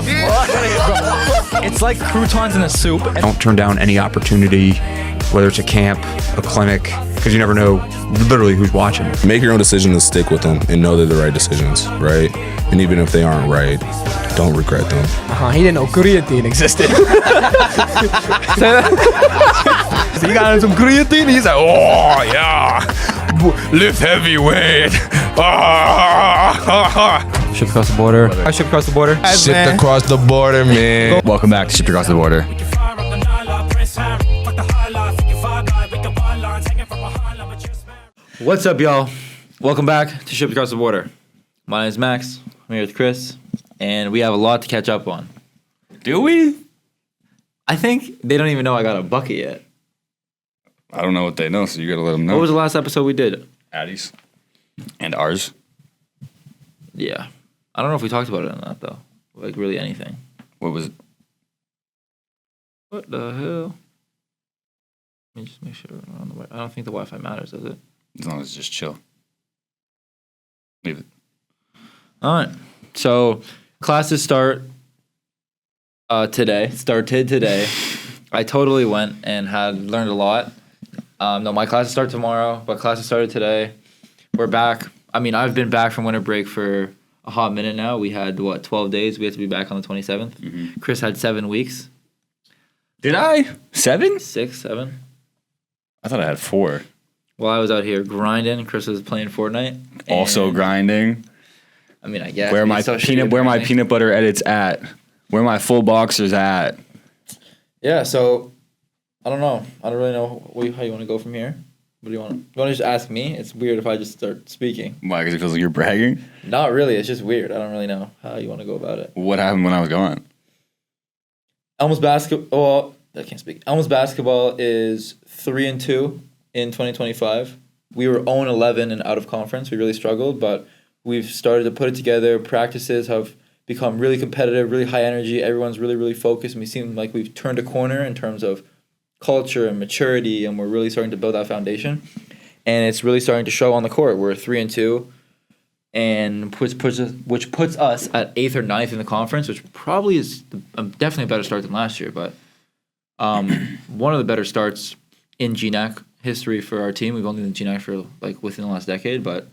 It's like croutons in a soup. Don't turn down any opportunity, whether it's a camp, a clinic, because you never know literally who's watching. Make your own decision and stick with them and know they're the right decisions, right? And even if they aren't right, don't regret them. He didn't know creatine existed. So you got some creatine? He's like, oh yeah, lift heavyweight. Shipped across the border. I shipped across the border. Shipped across the border, man. Welcome back to Shipped Across the Border. What's up, y'all? Welcome back to Shipped Across the Border. My name is Max. I'm here with Chris, and we have a lot to catch up on. Do we? I think they don't even know I got a bucket yet. I don't know what they know, so you gotta let them know. What was the last episode we did? Addie's. And ours. Yeah. I don't know if we talked about it or not, though. Like, really anything. What was it? What the hell? Let me just make sure we're on the I don't think the Wi-Fi matters, does it? As long as it's just chill. Leave it. All right. So, classes started today. I totally went and had learned a lot. No, my classes start tomorrow, but classes started today. We're back. I mean, I've been back from winter break for a hot minute now. We had, 12 days? We had to be back on the 27th. Mm-hmm. Chris had 7 weeks. Did I? 7? 6, 7. I thought I had 4. While I was out here grinding, Chris was playing Fortnite. Also grinding. I mean, I guess. Where my peanut butter edits at? Where my full boxers at? Yeah, so I don't know. I don't really know how you want to go from here. What do you want? You want to just ask me? It's weird if I just start speaking. Why? Because it feels like you're bragging? Not really. It's just weird. I don't really know how you want to go about it. What happened when I was gone? Elm's basketball. Well, I can't speak. Elm's basketball is 3-2 in 2025. We were 0-11 and out of conference. We really struggled, but we've started to put it together. Practices have become really competitive, really high energy. Everyone's really, really focused, and we seem like we've turned a corner in terms of culture and maturity, and we're really starting to build that foundation. And it's really starting to show on the court. We're 3-2, and which puts us at 8th or 9th in the conference, which probably is definitely a better start than last year. But one of the better starts in GNAC history for our team. We've only been in GNAC for within the last decade, but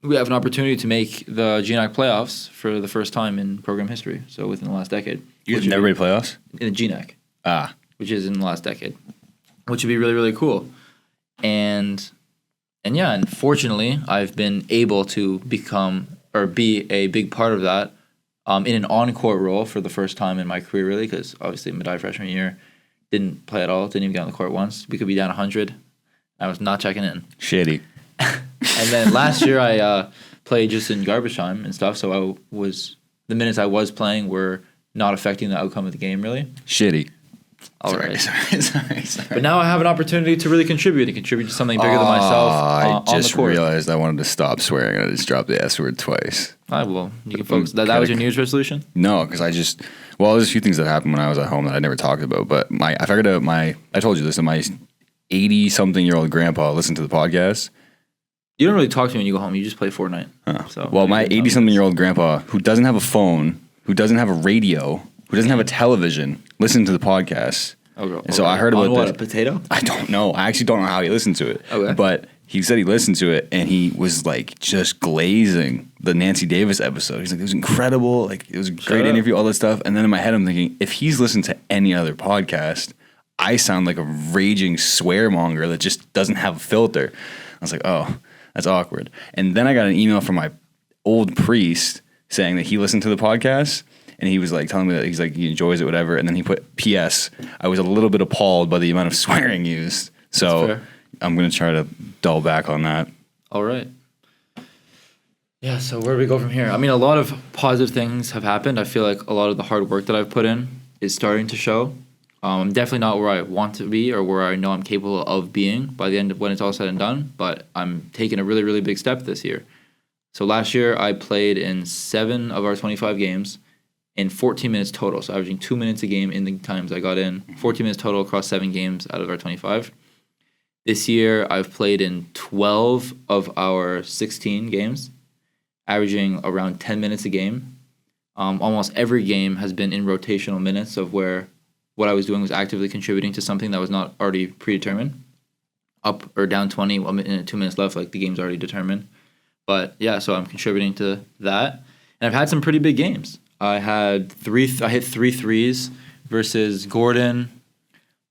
we have an opportunity to make the GNAC playoffs for the first time in program history. So within the last decade. You guys never made playoffs? In the GNAC. Ah. Which is in the last decade. Which would be really, really cool. And fortunately, I've been able to be a big part of that in an on-court role for the first time in my career, really, because obviously mid-high freshman year, didn't play at all, didn't even get on the court once. We could be down 100. I was not checking in. Shitty. And then last year I played just in garbage time and stuff, so the minutes I was playing were not affecting the outcome of the game, really. Shitty. All right. Sorry. But now I have an opportunity to really contribute to something bigger than myself I just on the court. realized I wanted to stop swearing and I just dropped the S word twice. Well, you can focus. That was your New Year's resolution? No, because there's a few things that happened when I was at home that I never talked about, but I told you this, my 80-something-year-old grandpa listened to the podcast. You don't really talk to me when you go home. You just play Fortnite. Huh. So well, my 80-something-year-old grandpa, who doesn't have a phone, who doesn't have a radio, who doesn't have a television, listened to the podcast. And so I heard about what, this. a potato? I don't know. I actually don't know how he listened to it. Okay. But he said he listened to it, and he was just glazing the Nancy Davis episode. He's like, it was incredible. It was a great interview, all that stuff. And then in my head, I'm thinking, if he's listened to any other podcast, I sound like a raging swearmonger that just doesn't have a filter. I was like, oh, that's awkward. And then I got an email from my old priest saying that he listened to the podcast, and he was telling me that he enjoys it, whatever. And then he put P.S. I was a little bit appalled by the amount of swearing used. So I'm going to try to dull back on that. All right. Yeah, so where do we go from here? I mean, a lot of positive things have happened. I feel like a lot of the hard work that I've put in is starting to show. I'm definitely not where I want to be or where I know I'm capable of being by the end of when it's all said and done, but I'm taking a really, really big step this year. So last year I played in 7 of our 25 games in 14 minutes total, so averaging 2 minutes a game in the times I got in, 14 minutes total across 7 games out of our 25. This year I've played in 12 of our 16 games, averaging around 10 minutes a game. almost every game has been in rotational minutes of where what I was doing was actively contributing to something that was not already predetermined. Up or down 20, 2 minutes left, like the game's already determined. But yeah, so I'm contributing to that. And I've had some pretty big games. I hit 3 threes versus Gordon.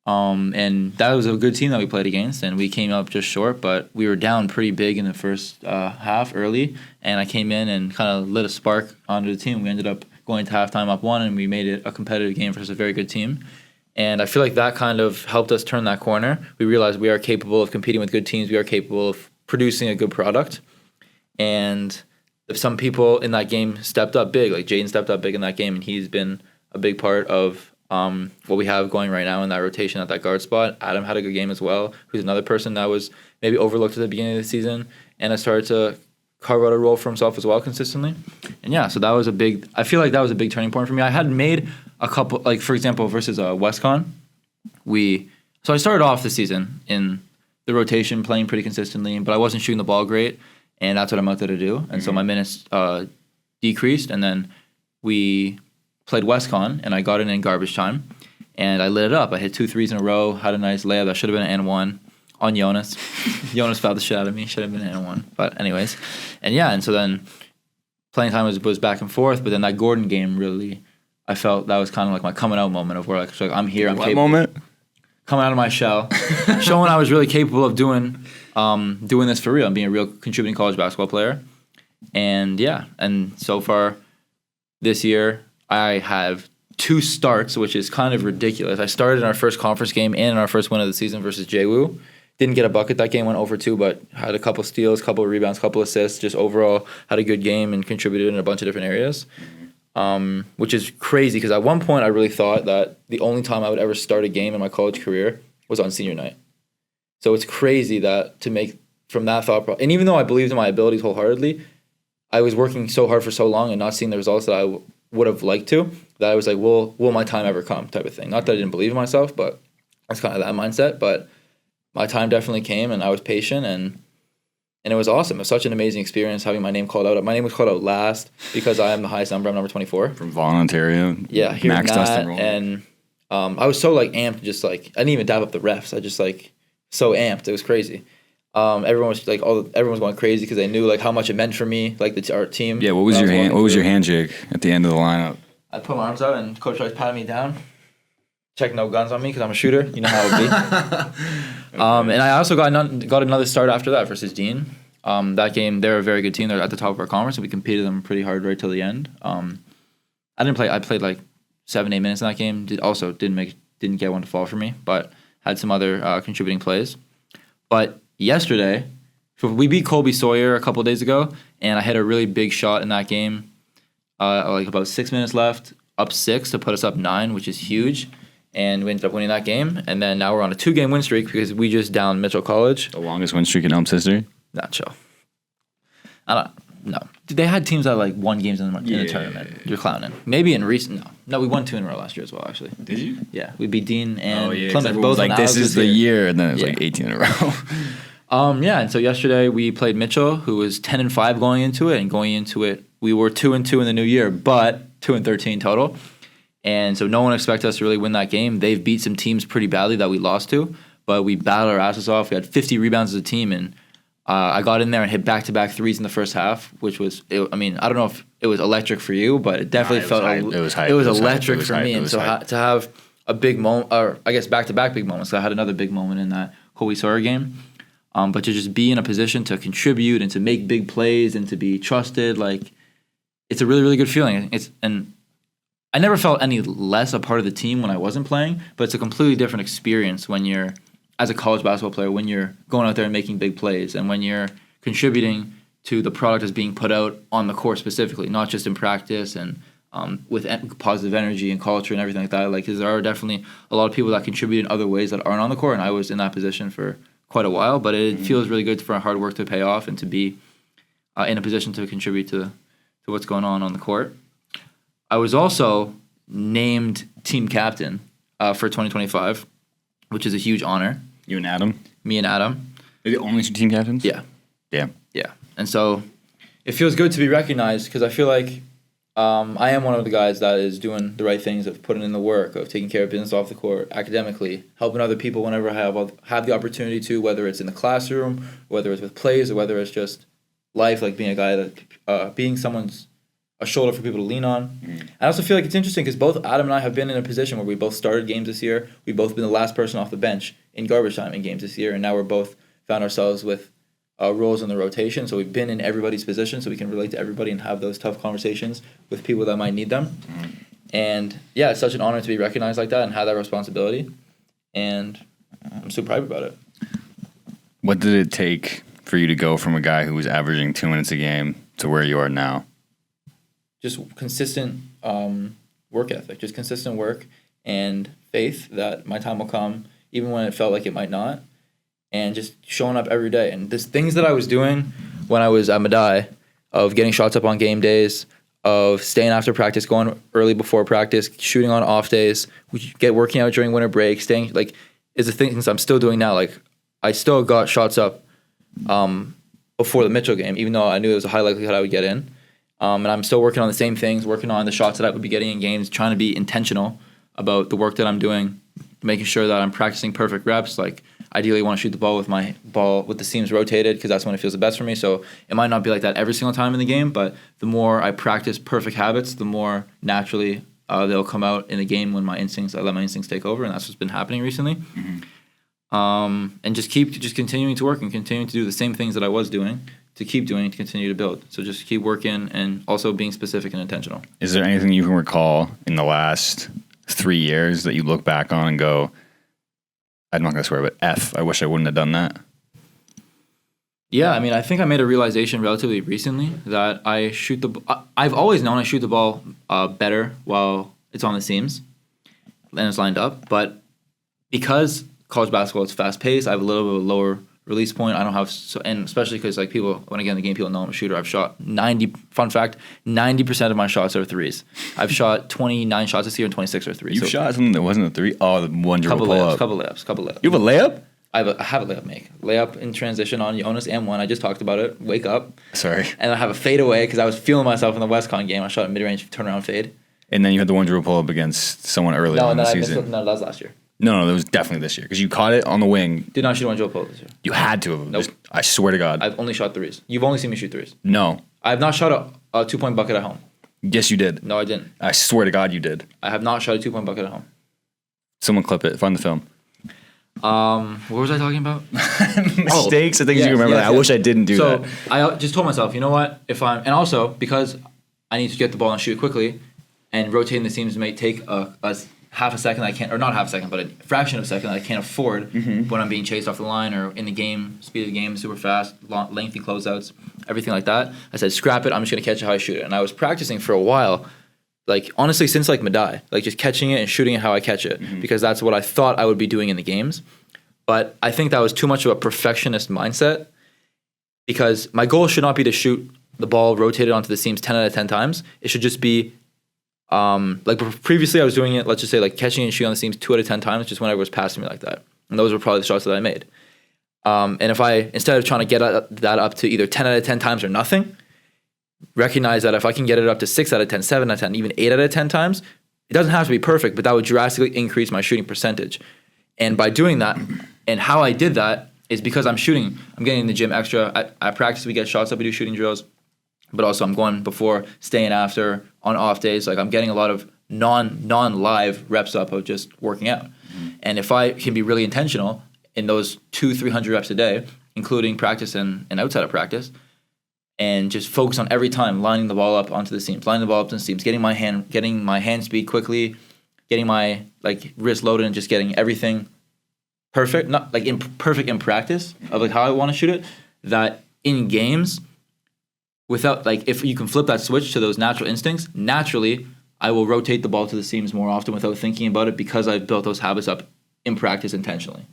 And that was a good team that we played against, and we came up just short, but we were down pretty big in the first half early, and I came in and kind of lit a spark onto the team. We ended up going to halftime up 1, and we made it a competitive game versus a very good team. And I feel like that kind of helped us turn that corner. We realized we are capable of competing with good teams. We are capable of producing a good product. And if some people in that game stepped up big, like Jaden stepped up big in that game, and he's been a big part of what we have going right now in that rotation at that guard spot. Adam had a good game as well, who's another person that was maybe overlooked at the beginning of the season and has started to carve out a role for himself as well consistently. And yeah, so that was I feel like that was a big turning point for me. I had made a couple, like for example, versus WestCon, so I started off the season in the rotation playing pretty consistently, but I wasn't shooting the ball great, and that's what I'm out there to do. And so my minutes decreased, and then we played WestCon, and I got in garbage time, and I lit it up. I hit 2 threes in a row, had a nice layup. That should have been an and 1 on Jonas. Jonas fouled the shit out of me. Should have been an and 1. But anyways, and yeah, and so then playing time was back and forth, but then that Gordon game really, I felt that was kind of like my coming out moment of where like I'm here, I'm capable. Moment? Coming out of my shell, showing I was really capable of doing this for real and being a real contributing college basketball player. And yeah, and so far this year, I have 2 starts, which is kind of ridiculous. I started in our first conference game and in our first win of the season versus JWU. Didn't get a bucket that game, went over 2, but had a couple steals, couple rebounds, couple assists. Just overall had a good game and contributed in a bunch of different areas, which is crazy because at one point I really thought that the only time I would ever start a game in my college career was on senior night. So it's crazy that to make from that thought and even though I believed in my abilities wholeheartedly, I was working so hard for so long and not seeing the results that I would have liked to, that I was like, will my time ever come type of thing. Not that I didn't believe in myself, but that's kind of that mindset. But my time definitely came, and I was patient, and it was awesome. It was such an amazing experience having my name called out. My name was called out last because I am the highest number. I'm number 24. From Vaughan, Ontario. Yeah, here Max Dustin roll. And I was so like amped, just like I didn't even dab up the refs. I just like so amped. It was crazy. Everyone was like everyone was going crazy because they knew like how much it meant for me, like our team. Yeah, what was your handshake at the end of the lineup? I put my arms out and Coach Rice patted me down. Check no guns on me because I'm a shooter. You know how it would be. And I also got another start after that versus Dean. That game, they're a very good team. They're at the top of our conference, and we competed them pretty hard right till the end. I didn't play. I played like 7-8 minutes in that game. Didn't get one to fall for me, but had some other contributing plays. But yesterday, we beat Colby Sawyer a couple of days ago, and I hit a really big shot in that game. Like about 6 minutes left, up 6 to put us up 9, which is huge. And we ended up winning that game. And then now we're on a 2-game win streak because we just downed Mitchell College. The longest win streak in Elm's history? Not chill. No. They had teams that like won games in the tournament. You're clowning. Maybe in recent. No, we won 2 in a row last year as well. Actually. Did you? Yeah, we beat Dean and Plymouth. Both like this is the year, and then it was like 18 in a row. Yeah, and so yesterday we played Mitchell, who was 10-5 going into it, and going into it we were 2-2 in the new year, but 2-13 total. And so no one expected us to really win that game. They've beat some teams pretty badly that we lost to, but we battled our asses off. We had 50 rebounds as a team, and I got in there and hit back-to-back threes in the first half, which was, I don't know if it was electric for you, but it definitely It was electric for me. And so to have a big moment, or I guess back-to-back big moments, so I had another big moment in that Colby Sawyer game. But to just be in a position to contribute and to make big plays and to be trusted, like, it's a really, really good feeling. And I never felt any less a part of the team when I wasn't playing, but it's a completely different experience when you're, as a college basketball player, when you're going out there and making big plays and when you're contributing to the product that's being put out on the court specifically, not just in practice and with positive energy and culture and everything like that. Like, 'cause there are definitely a lot of people that contribute in other ways that aren't on the court, and I was in that position for quite a while, but it feels really good for our hard work to pay off and to be in a position to contribute to what's going on the court. I was also named team captain for 2025, which is a huge honor. You and Adam? Me and Adam. Are you the only 2 team captains? Yeah. Damn. Yeah. And so it feels good to be recognized because I feel like I am one of the guys that is doing the right things, of putting in the work, of taking care of business off the court, academically, helping other people whenever I have the opportunity to, whether it's in the classroom, whether it's with plays, or whether it's just life, like being a guy that being someone's a shoulder for people to lean on. I also feel like it's interesting because both Adam and I have been in a position where we both started games this year. We've both been the last person off the bench in garbage time in games this year, and now we're both found ourselves with roles in the rotation. So we've been in everybody's position, so we can relate to everybody and have those tough conversations with people that might need them. And yeah, it's such an honor to be recognized like that and have that responsibility. And I'm super proud about it. What did it take for you to go from a guy who was averaging 2 minutes a game to where you are now? Just consistent work ethic, just consistent work and faith that my time will come, even when it felt like it might not, and just showing up every day. And these things that I was doing when I was at Madai, of getting shots up on game days, of staying after practice, going early before practice, shooting on off days, working out during winter break, staying, like, is the things I'm still doing now. Like, I still got shots up before the Mitchell game, even though I knew there was a high likelihood I would get in. And I'm still working on the same things, working on the shots that I would be getting in games, trying to be intentional about the work that I'm doing, making sure that I'm practicing perfect reps. Like, ideally, I want to shoot the ball with the seams rotated, because that's when it feels the best for me. So it might not be like that every single time in the game, but the more I practice perfect habits, the more naturally they'll come out in the game when I let my instincts take over, and that's what's been happening recently. And just continuing to work and continuing to do the same things that I was doing, to keep doing, to continue to build. So just keep working and also being specific and intentional. Is there anything you can recall in the last 3 years that you look back on and go, I'm not going to swear, but I wish I wouldn't have done that? Yeah, I mean, I think I made a realization relatively recently that I've always known I shoot the ball better while it's on the seams and it's lined up. But because college basketball is fast paced, I have a little bit of a lower release point. I don't have, and especially because, like, people, when I get in the game, people know I'm a shooter. I've shot 90% of my shots are threes. I've shot 29 shots this year and 26 are threes. You shot something that wasn't a three? Oh, the one dribble pull up. Couple layups. You have a layup? I have a layup make. Layup in transition on Jonas M1. I just talked about it. Wake up. Sorry. And I have a fadeaway because I was feeling myself in the WestCon game. I shot a mid-range turnaround fade. And then you had the one dribble pull up against someone earlier in the season. No, that was last year. No, that was definitely this year because you caught it on the wing. Did not shoot one dribble pull up this year. You had to have. Nope. I swear to God. I've only shot threes. You've only seen me shoot threes. No. I have not shot a 2-point bucket at home. Yes, you did. No, I didn't. I swear to God you did. I have not shot a 2-point bucket at home. Someone clip it. Find the film. What was I talking about? Mistakes and things you remember. I wish I didn't do that. So I just told myself, you know what? And also because I need to get the ball and shoot it quickly, and rotating the seams may take a half a second I can't, or not half a second, but a fraction of a second I can't afford when I'm being chased off the line or in the game, speed of the game, super fast, lengthy closeouts, everything like that. I said, scrap it. I'm just gonna catch it how I shoot it. And I was practicing for a while. Like, honestly, since, like, Madai, like, just catching it and shooting it how I catch it, because that's what I thought I would be doing in the games. But I think that was too much of a perfectionist mindset, because my goal should not be to shoot the ball rotated onto the seams 10 out of 10 times. It should just be, like, previously I was doing it, let's just say, like, catching and shooting on the seams 2 out of 10 times, just whenever it was passing me like that. And those were probably the shots that I made. And if I, instead of trying to get that up to either 10 out of 10 times or nothing, recognize that if I can get it up to 6 out of 10, 7 out of 10, even 8 out of 10 times, it doesn't have to be perfect, but that would drastically increase my shooting percentage. And by doing that, and how I did that is because I'm getting in the gym extra. I practice, we get shots up, we do shooting drills, but also I'm going before, staying after, on off days. Like, I'm getting a lot of non-live reps up of just working out. And if I can be really intentional in those 200-300 reps a day, including practice and outside of practice, and just focus on every time lining the ball up onto the seams, getting my hand speed quickly, getting my, like, wrist loaded, and just getting everything perfect, not like perfect in practice of, like, how I want to shoot it, that in games, without, like, if you can flip that switch to those natural instincts, naturally I will rotate the ball to the seams more often without thinking about it, because I've built those habits up in practice intentionally.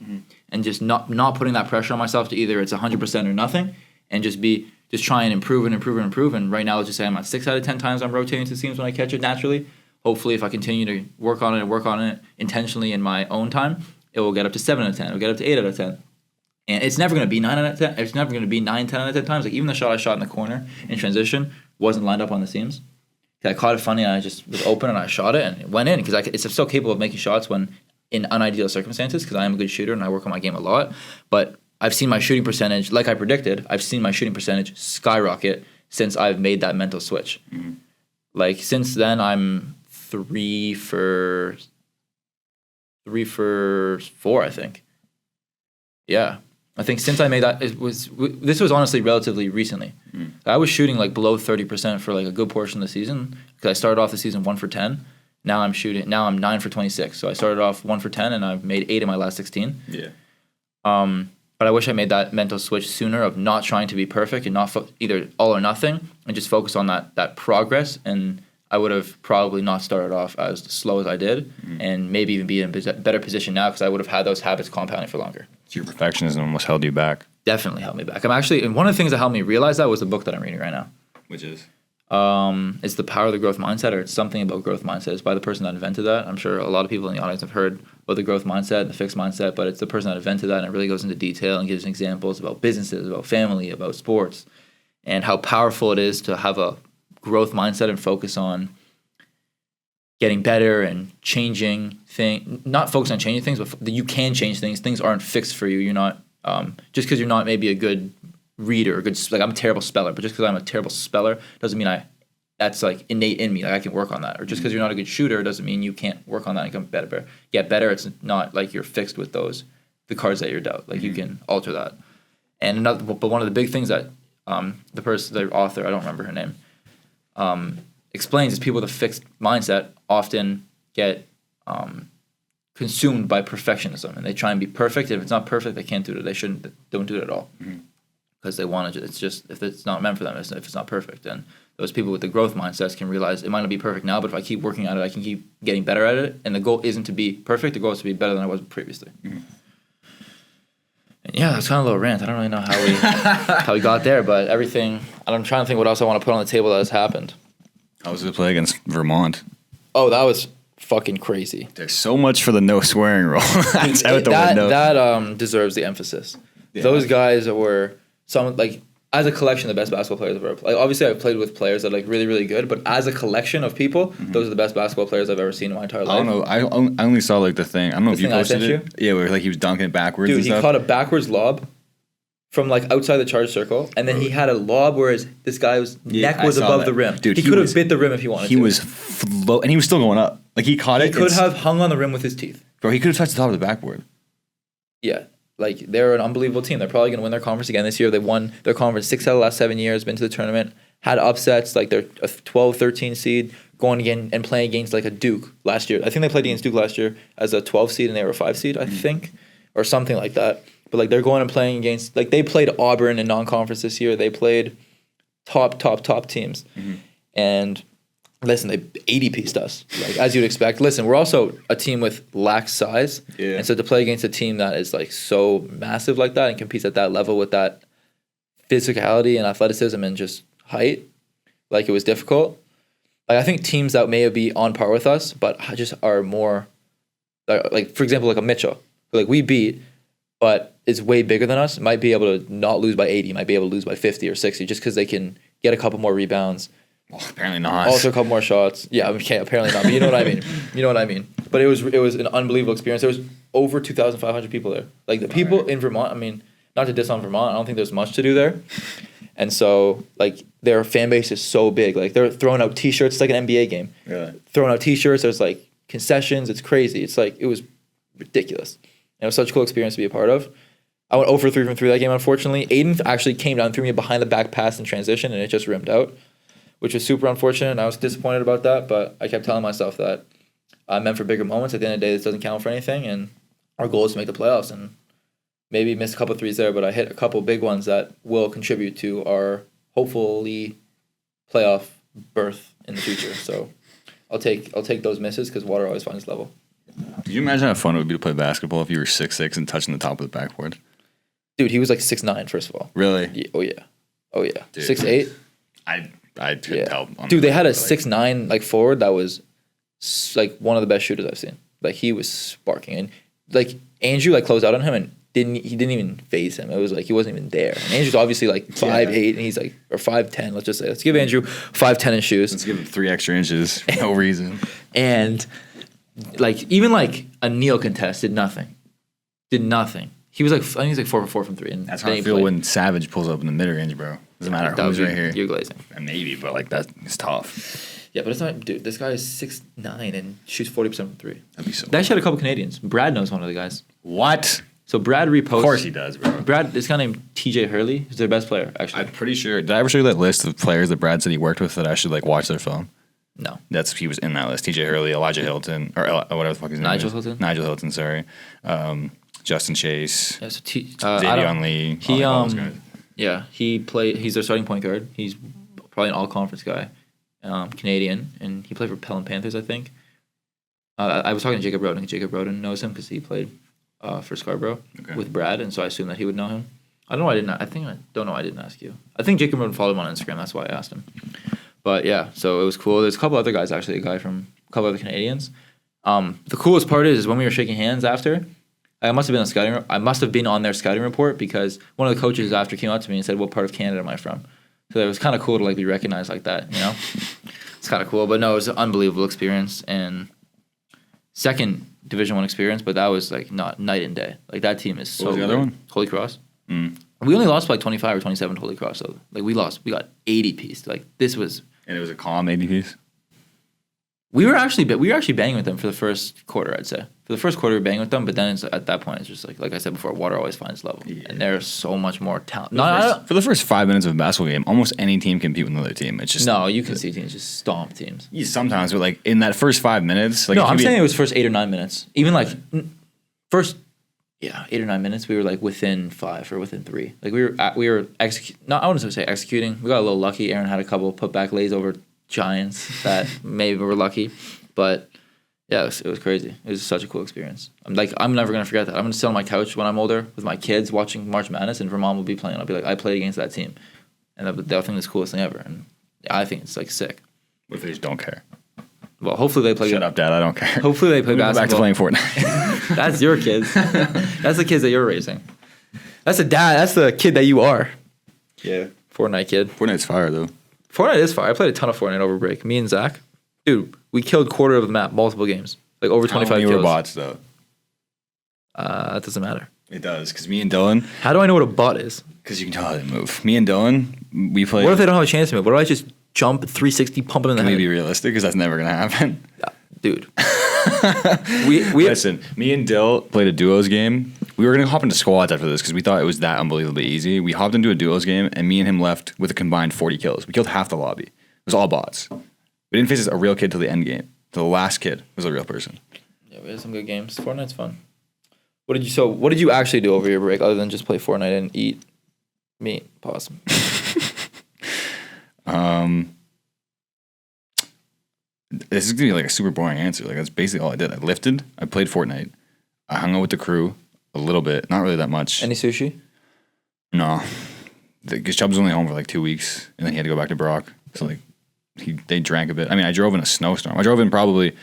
And just not putting that pressure on myself to either it's 100% or nothing, and just try and improve. And right now, let's just say I'm at 6 out of 10 times I'm rotating to the seams when I catch it naturally. Hopefully, if I continue to work on it intentionally in my own time, it will get up to 7 out of 10. It will get up to 8 out of 10. And it's never going to be 9 out of 10. It's never going to be 9, 10 out of 10 times. Like, even the shot I shot in the corner in transition wasn't lined up on the seams. 'Cause I caught it funny and I just was open and I shot it and it went in because it's still capable of making shots when in unideal circumstances because I am a good shooter and I work on my game a lot. But I've seen my shooting percentage, like I predicted, I've seen my shooting percentage skyrocket since I've made that mental switch. Mm-hmm. Like since then, I'm 3 for 4, I think. Yeah. I think since I made that, this was honestly relatively recently. Mm. I was shooting like below 30% for like a good portion of the season because I started off the season 1 for 10. Now I'm 9 for 26. So I started off 1 for 10 and I've made 8 in my last 16. Yeah. But I wish I made that mental switch sooner of not trying to be perfect and not either all or nothing and just focus on that progress. And I would have probably not started off as slow as I did and maybe even be in a better position now because I would have had those habits compounding for longer. So your perfectionism almost held you back. Definitely held me back. And one of the things that helped me realize that was the book that I'm reading right now. Which is? It's The Power of the Growth Mindset, or it's something about growth mindset. It's by the person that invented that. I'm sure a lot of people in the audience have heard about the growth mindset, the fixed mindset, but it's the person that invented that, and it really goes into detail and gives examples about businesses, about family, about sports, and how powerful it is to have a growth mindset and focus on getting better and changing things. Not focus on changing things, but you can change things. Things aren't fixed for you. You're not just because you're not maybe a good reader, I'm a terrible speller, but just because I'm a terrible speller doesn't mean that's like innate in me. Like I can work on that. Or just because you're not a good shooter doesn't mean you can't work on that and get better. It's not like you're fixed with the cards that you're dealt. Like you can alter that. And but one of the big things that the author, I don't remember her name, explains is people with a fixed mindset often get consumed by perfectionism and they try and be perfect. If it's not perfect, they can't do it. Don't do it at all. Because they want to. It's just if it's not meant for them, if it's not perfect. And those people with the growth mindsets can realize it might not be perfect now, but if I keep working at it, I can keep getting better at it. And the goal isn't to be perfect. The goal is to be better than I was previously. Mm-hmm. And yeah, that's kind of a little rant. I don't really know how we got there, but everything. I'm trying to think what else I want to put on the table that has happened. How was it play against Vermont? Oh, that was fucking crazy. There's so much for the no swearing rule. It's out the window. That deserves the emphasis. Yeah. Those guys were some as a collection the best basketball players I've ever played. Like, obviously I've played with players that are really, really good, but as a collection of people, those are the best basketball players I've ever seen in my entire life. I don't know. I only saw the thing. I don't know if you posted it. Yeah, where he was dunking it backwards. Dude, and stuff. He caught a backwards lob from outside the charge circle, and then he had a lob where this guy's neck was above the rim. Dude, he could have bit the rim if he wanted to. He was and he was still going up. Like he caught it. He could have hung on the rim with his teeth. Bro, he could have touched the top of the backboard. Yeah. They're an unbelievable team. They're probably going to win their conference again this year. They won their conference 6 out of the last 7 years, been to the tournament, had upsets. They're a 12, 13 seed, going again and playing against a Duke last year. I think they played against Duke last year as a 12 seed and they were a 5 seed, I think, or something like that. But they're going and playing against, they played Auburn in non-conference this year. They played top teams. Mm-hmm. And listen, they 80-pieced us, as you'd expect. Listen, we're also a team with lax size. Yeah. And so to play against a team that is so massive like that and competes at that level with that physicality and athleticism and just height, it was difficult. I think teams that may be on par with us, but just are more, for example, a Mitchell, who we beat, but is way bigger than us, might be able to not lose by 80, might be able to lose by 50 or 60 just because they can get a couple more rebounds. Well, apparently not. Also a couple more shots. Yeah, apparently not. But you know what I mean. But it was an unbelievable experience. There was over 2,500 people there. The people in Vermont. Not to diss on Vermont. I don't think there's much to do there. And so their fan base is so big. They're throwing out T-shirts. It's like an NBA game. Yeah. Throwing out T-shirts. There's concessions. It's crazy. It's it was ridiculous. And it was such a cool experience to be a part of. I went 0 for 3 from 3 that game. Unfortunately, Aiden actually came down and threw me behind the back pass in transition, and it just rimmed out, which was super unfortunate, and I was disappointed about that, but I kept telling myself that I'm meant for bigger moments. At the end of the day, this doesn't count for anything, and our goal is to make the playoffs, and maybe missed a couple threes there, but I hit a couple big ones that will contribute to our, hopefully, playoff berth in the future. So I'll take those misses because water always finds level. Could you imagine how fun it would be to play basketball if you were 6'6" and touching the top of the backboard? Dude, he was 6'9", first of all. Really? Yeah, oh, yeah. 6'8"? I couldn't tell. Dude, they had a 6'9" forward that was one of the best shooters I've seen. He was sparking, and Andrew closed out on him, and didn't even phase him. It was like he wasn't even there. And Andrew's obviously like 5'8", and he's like, or 5'10", let's just say. Let's give Andrew 5'10" in shoes. Let's give him 3 extra inches for no reason. And like even like a kneel contest did nothing. He was like, I think he's like 4 for 4 from 3. And That's how I feel when Savage pulls up in the mid-range, bro. Doesn't matter who's right here. You're glazing. Maybe, but like it's tough. Yeah, but it's not, dude. This guy is 6'9" and shoots 40% from 3. That'd be so. They actually had a couple Canadians. Brad knows one of the guys. What? So Brad reposts. Of course he does, bro. Brad, this guy named TJ Hurley, who's their best player, actually. I'm pretty sure. Did I ever show you that list of players that Brad said he worked with that I should like watch their film? No. He was in that list. TJ Hurley, Elijah Hilton, or whatever the fuck his name Nigel is. Hilton? Nigel Hilton, sorry. Justin Chase. Yeah, so Davion Lee. all those guys. Yeah, he's their starting point guard. He's probably an all-conference guy, Canadian, and he played for Pelham Panthers, I think. I was talking to Jacob Roden. Jacob Roden knows him because he played for Scarborough with Brad, and so I assumed that he would know him. I don't know. I don't know. I didn't ask you. I think Jacob Roden followed him on Instagram. That's why I asked him. But yeah, so it was cool. There's a couple other guys actually. A couple other Canadians. The coolest part is when we were shaking hands after. I must have been on scouting. I must have been on their scouting report because one of the coaches after came up to me and said, "What part of Canada am I from?" So it was kind of cool to like be recognized like that. You know, it's kind of cool. But no, it was an unbelievable experience and second Division I experience. But that was like not night and day. Like that team is so. What was the other one? Holy Cross. We only lost by like 25 or 27 to Holy Cross. So like we got 80 piece. Like this was. And it was a calm 80 piece. We were actually banging with them for the first quarter, I'd say. For the first quarter, we were banging with them, but then at that point, it's just like I said before, water always finds level. Yeah. And there's so much more talent. For the first 5 minutes of a basketball game, almost any team can compete with another team. It's just no, you can see teams just stomp teams. Yeah, sometimes, but like in that first 5 minutes, like no, I'm saying it was first 8 or 9 minutes. Even like first, 8 or 9 minutes, we were like within 5 or within 3. Like we were executing. No, I wouldn't say executing. We got a little lucky. Aaron had a couple put back lays over Giants that maybe were lucky. But yeah, it was crazy. It was such a cool experience. I'm never gonna forget that. I'm gonna sit on my couch when I'm older with my kids watching March Madness, and Vermont will be playing. I'll be like, I played against that team, and they'll think it's the coolest thing ever. And I think it's like sick. What if they just don't care? Well, hopefully they play. Shut up, Dad. I don't care. Hopefully they play basketball. Back to playing Fortnite. That's your kids. That's the kids that you're raising. That's the dad. That's the kid that you are. Yeah. Fortnite kid. Fortnite's fire though. Fortnite is fire. I played a ton of Fortnite over break. Me and Zach. Dude, we killed quarter of the map, multiple games. Like over 25 kills. How many kills. were bots, though? That doesn't matter. It does, because me and Dylan... How do I know what a bot is? Because you can tell how they move. Me and Dylan, we play... What if they don't have a chance to move? What do I just jump 360, pump them in the head? Can we head? be realistic? Because that's never going to happen. Dude. Listen, me and Dill played a duos game. We were going to hop into squads after this because we thought it was that unbelievably easy. We hopped into a duos game, and me and him left with a combined 40 kills. We killed half the lobby. It was all bots. We didn't face a real kid till the end game. The last kid was a real person. Yeah, we had some good games. Fortnite's fun. What did you actually do over your break other than just play Fortnite and eat meat? Possum. This is gonna be like a super boring answer. Like that's basically all I did. I lifted. I played Fortnite. I hung out with the crew a little bit, not really that much. Any sushi? No, because Chubb was only home for like 2 weeks, and then he had to go back to Brock. So like, they drank a bit. I mean, I drove in a snowstorm. I drove in probably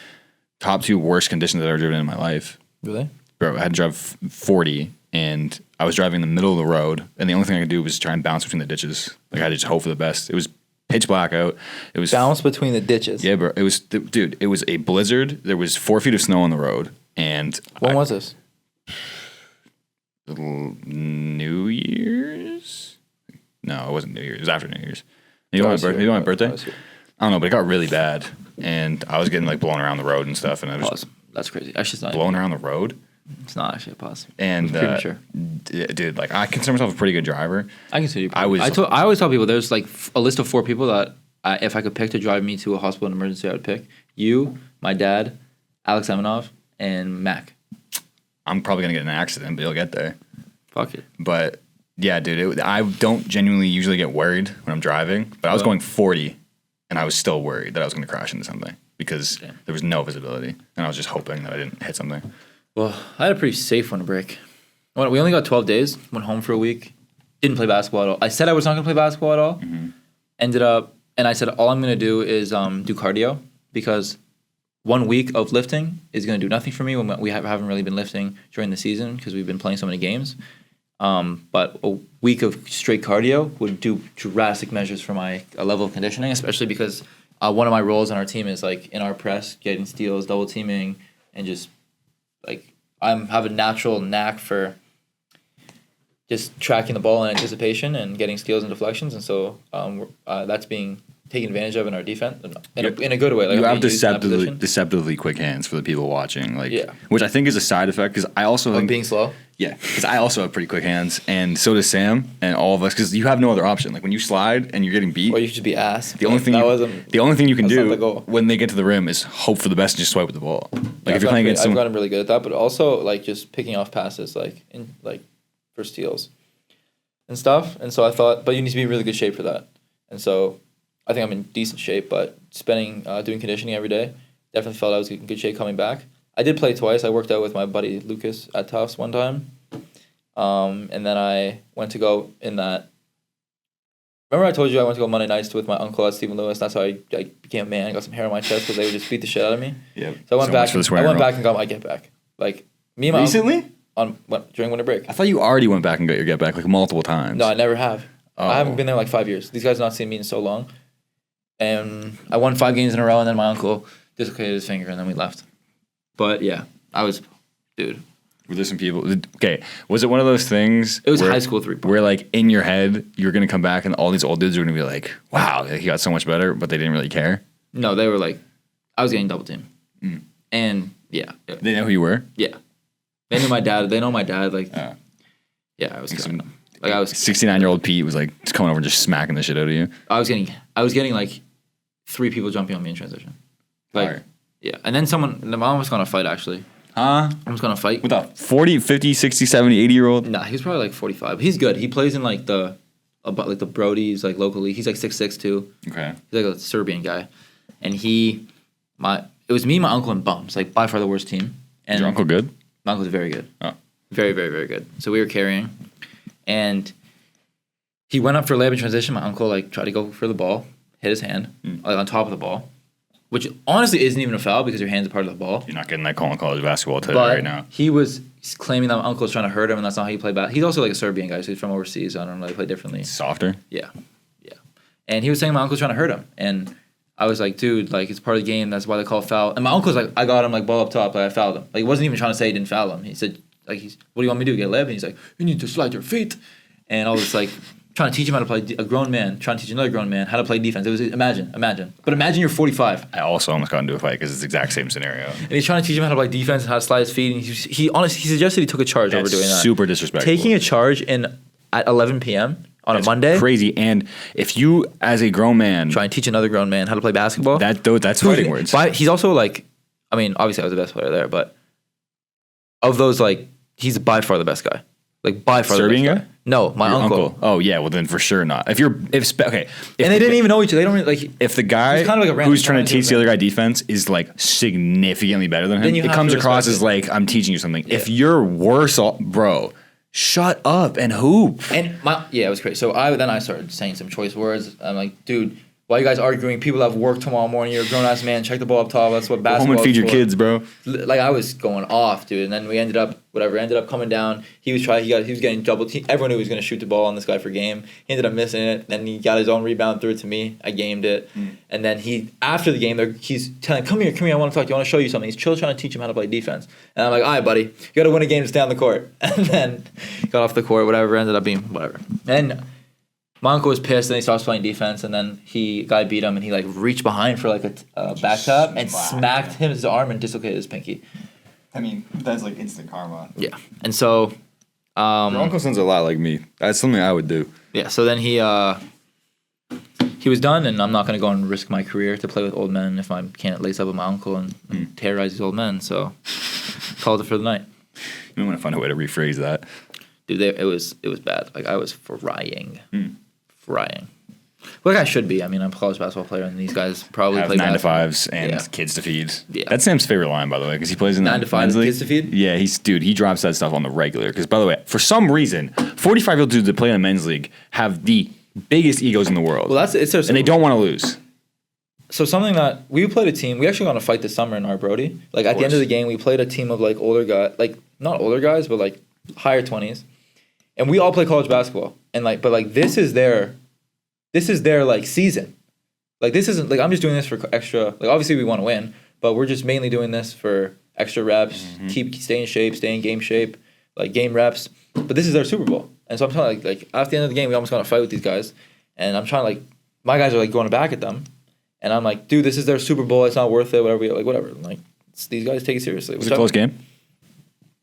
top 2 worst conditions I've ever driven in my life. Really? Bro, I had to drive 40, and I was driving in the middle of the road, and the only thing I could do was try and bounce between the ditches. Like I had to just hope for the best. It was pitch black out. It was bounce between the ditches. Yeah, bro. It was, dude. It was a blizzard. There was 4 feet of snow on the road, and when was this? New Year's? No, it wasn't New Year's. It was after New Year's. You know my birthday? I don't know, but it got really bad, and I was getting like blown around the road and stuff, and I was That's crazy. Actually, it's not blown around the road. It's not actually a possible. And premature. Dude, like I consider myself a pretty good driver. I consider you. I always tell people there's like a list of 4 people that if I could pick to drive me to a hospital in emergency, I would pick you, my dad, Alex Emanov, and Mac. I'm probably gonna get in an accident, but you'll get there. Fuck it. But yeah, dude, I don't genuinely usually get worried when I'm driving, but I was going 40, and I was still worried that I was going to crash into something because there was no visibility, and I was just hoping that I didn't hit something. Well, I had a pretty safe one to break. We only got 12 days, went home for a week, didn't play basketball at all. I said I was not going to play basketball at all. Mm-hmm. Ended up, and I said all I'm going to do is do cardio because 1 week of lifting is going to do nothing for me when we haven't really been lifting during the season because we've been playing so many games. But a week of straight cardio would do drastic measures for my level of conditioning, especially because one of my roles on our team is like in our press, getting steals, double teaming, and just like have a natural knack for just tracking the ball in anticipation and getting steals and deflections, and so that's being taken advantage of in our defense in a good way. Like You I'm have being used in that position. deceptively quick hands for the people watching, like, Yeah. which I think is a side effect because I also Of think, being slow. yeah, because I also have pretty quick hands, and so does Sam and all of us. Because you have no other option. Like when you slide and you're getting beat, Or you should just be ass. the only thing you can that's not the do goal. when they get to the rim is hope for the best and just swipe with the ball. Like Yeah, if you're playing against I've someone, gotten really good at that, but also like just picking off passes for steals and stuff. And so I thought, but you need to be in really good shape for that. And so I think I'm in decent shape, but doing conditioning every day, definitely felt I was in good shape coming back. I did play twice. I worked out with my buddy Lucas at Tufts one time. And then I went to go in that. Remember I told you I went to go Monday nights with my uncle at Stephen Lewis. That's how I became a man. I got some hair on my chest because they would just beat the shit out of me. yeah. So I went back. much for the swearing I went rule. back and got my get back. Like me and my Recently? during winter break. I thought you already went back and got your get back like multiple times. No, I never have. Oh. I haven't been there like 5 years. These guys have not seen me in so long. And I won 5 games in a row, and then my uncle dislocated his finger, and then we left. But yeah, dude. Were there some people? Okay, was it one of those things? It was high school 3-point. Where like in your head you're gonna come back and all these old dudes are gonna be like, "Wow, he got so much better," but they didn't really care. No, they were like, I was getting double teamed. And yeah. They know who you were. Yeah. They knew my dad. They know my dad. Like, yeah, I was killing them. Like I was 69-year-old Pete was like just coming over and just smacking the shit out of you. I was getting like 3 people jumping on me in transition. Like, Fire. yeah. And then the mom was going to fight, actually. Huh? I was going to fight. With a 40, 50, 60, 70, 80-year-old? Nah, he was probably like 45. He's good. He plays in like the Brodies, like locally. He's like 6'6" too. Okay. He's like a Serbian guy. And it was me, my uncle, and Bums, like by far the worst team. And Is your uncle good? My uncle's very good. Oh. Very, very, very good. So we were carrying. And he went up for a layup in transition. My uncle like tried to go for the ball, hit his hand like on top of the ball, which honestly isn't even a foul because your hand's a part of the ball. You're not getting that call in college basketball today But right now. he was claiming that my uncle was trying to hurt him, and that's not how you play basketball. He's also like a Serbian guy, so he's from overseas. So I don't know, they play differently. Softer? Yeah. And he was saying my uncle's trying to hurt him, and I was like, dude, like it's part of the game. That's why they call foul. And my uncle's like, I got him like ball up top, like I fouled him. Like he wasn't even trying to say he didn't foul him. He said, like, what do you want me to do? Get a layup? And he's like, you need to slide your feet, and all this like. Trying to teach him how to play a grown man, trying to teach another grown man how to play defense. It was imagine. But imagine you're 45. I also almost got into a fight because it's the exact same scenario. And he's trying to teach him how to play defense and how to slide his feet. And he honestly suggested he took a charge over doing that. Super disrespectful. Taking a charge at 11 p.m. on a Monday. Crazy. And if you, as a grown man, Try and teach another grown man how to play basketball. that's fighting words. He's also like, I mean, obviously I was the best player there, but of those, like, he's by far the best guy. Like by far Serbian the best guy? No, my Your uncle. Oh yeah, well then for sure not. If And they didn't even know each other. They don't really, like. If the guy He's kind of like a random who's trying to guy, teach the other guy defense is like significantly better than him, Then you it have comes to across respect as it. like I'm teaching you something. Yeah. If you're worse off, bro, shut up and hoop. And it was crazy. So I started saying some choice words. I'm like, dude, why are you guys arguing? People have work tomorrow morning. You're a grown ass man. Check the ball up top. That's what Go basketball. home and feed is your for. kids, bro. Like I was going off, dude. And then we ended up coming down. He was getting double team. Everyone knew he was gonna shoot the ball on this guy for game. He ended up missing it. Then he got his own rebound, threw it to me. I gamed it. And then after the game, he's telling, come here, I want to talk to you. I want to show you something. He's trying to teach him how to play defense. And I'm like, all right, buddy, you got to win a game to stay on the court. And then got off the court, whatever. Ended up being whatever. And my uncle was pissed, and he stopped playing defense, and then guy beat him, and he like reached behind for like a back tap and smacked his arm and dislocated his pinky. I mean, that's like instant karma. Yeah, and so, Your uncle sounds a lot like me. That's something I would do. yeah. So then he was done, and I'm not gonna go and risk my career to play with old men if I can't lace up with my uncle and terrorize these old men. So called it for the night. You want to find a way to rephrase that. Dude, it was bad. Like I was frying. Like I should be. I mean, I'm a college basketball player, and these guys probably Have play 9 to basketball. 5s and Yeah. kids to feed. Yeah. That's Sam's favorite line, by the way, because he plays in 9 the to 5 men's league. kids to feed? Yeah, he drops that stuff on the regular. Because by the way, for some reason, 45-year-old dudes that play in a men's league have the biggest egos in the world, Well, it's their and they don't want to lose. So something that we played a team, we actually got in a fight this summer in our Brody. Like at the end of the game, we played a team of like older guys, like not older guys, but like higher 20s, and we all play college basketball. And like, but like this is their like season. Like this isn't like I'm just doing this for extra. Like obviously we want to win, but we're just mainly doing this for extra reps, stay in shape, stay in game shape, like game reps. But this is their Super Bowl, and so I'm trying to like after the end of the game, we almost got in a fight with these guys, and I'm trying to like my guys are like going back at them. And I'm like, dude, this is their Super Bowl. It's not worth it. Whatever. Like, these guys take it seriously. Was it a close game?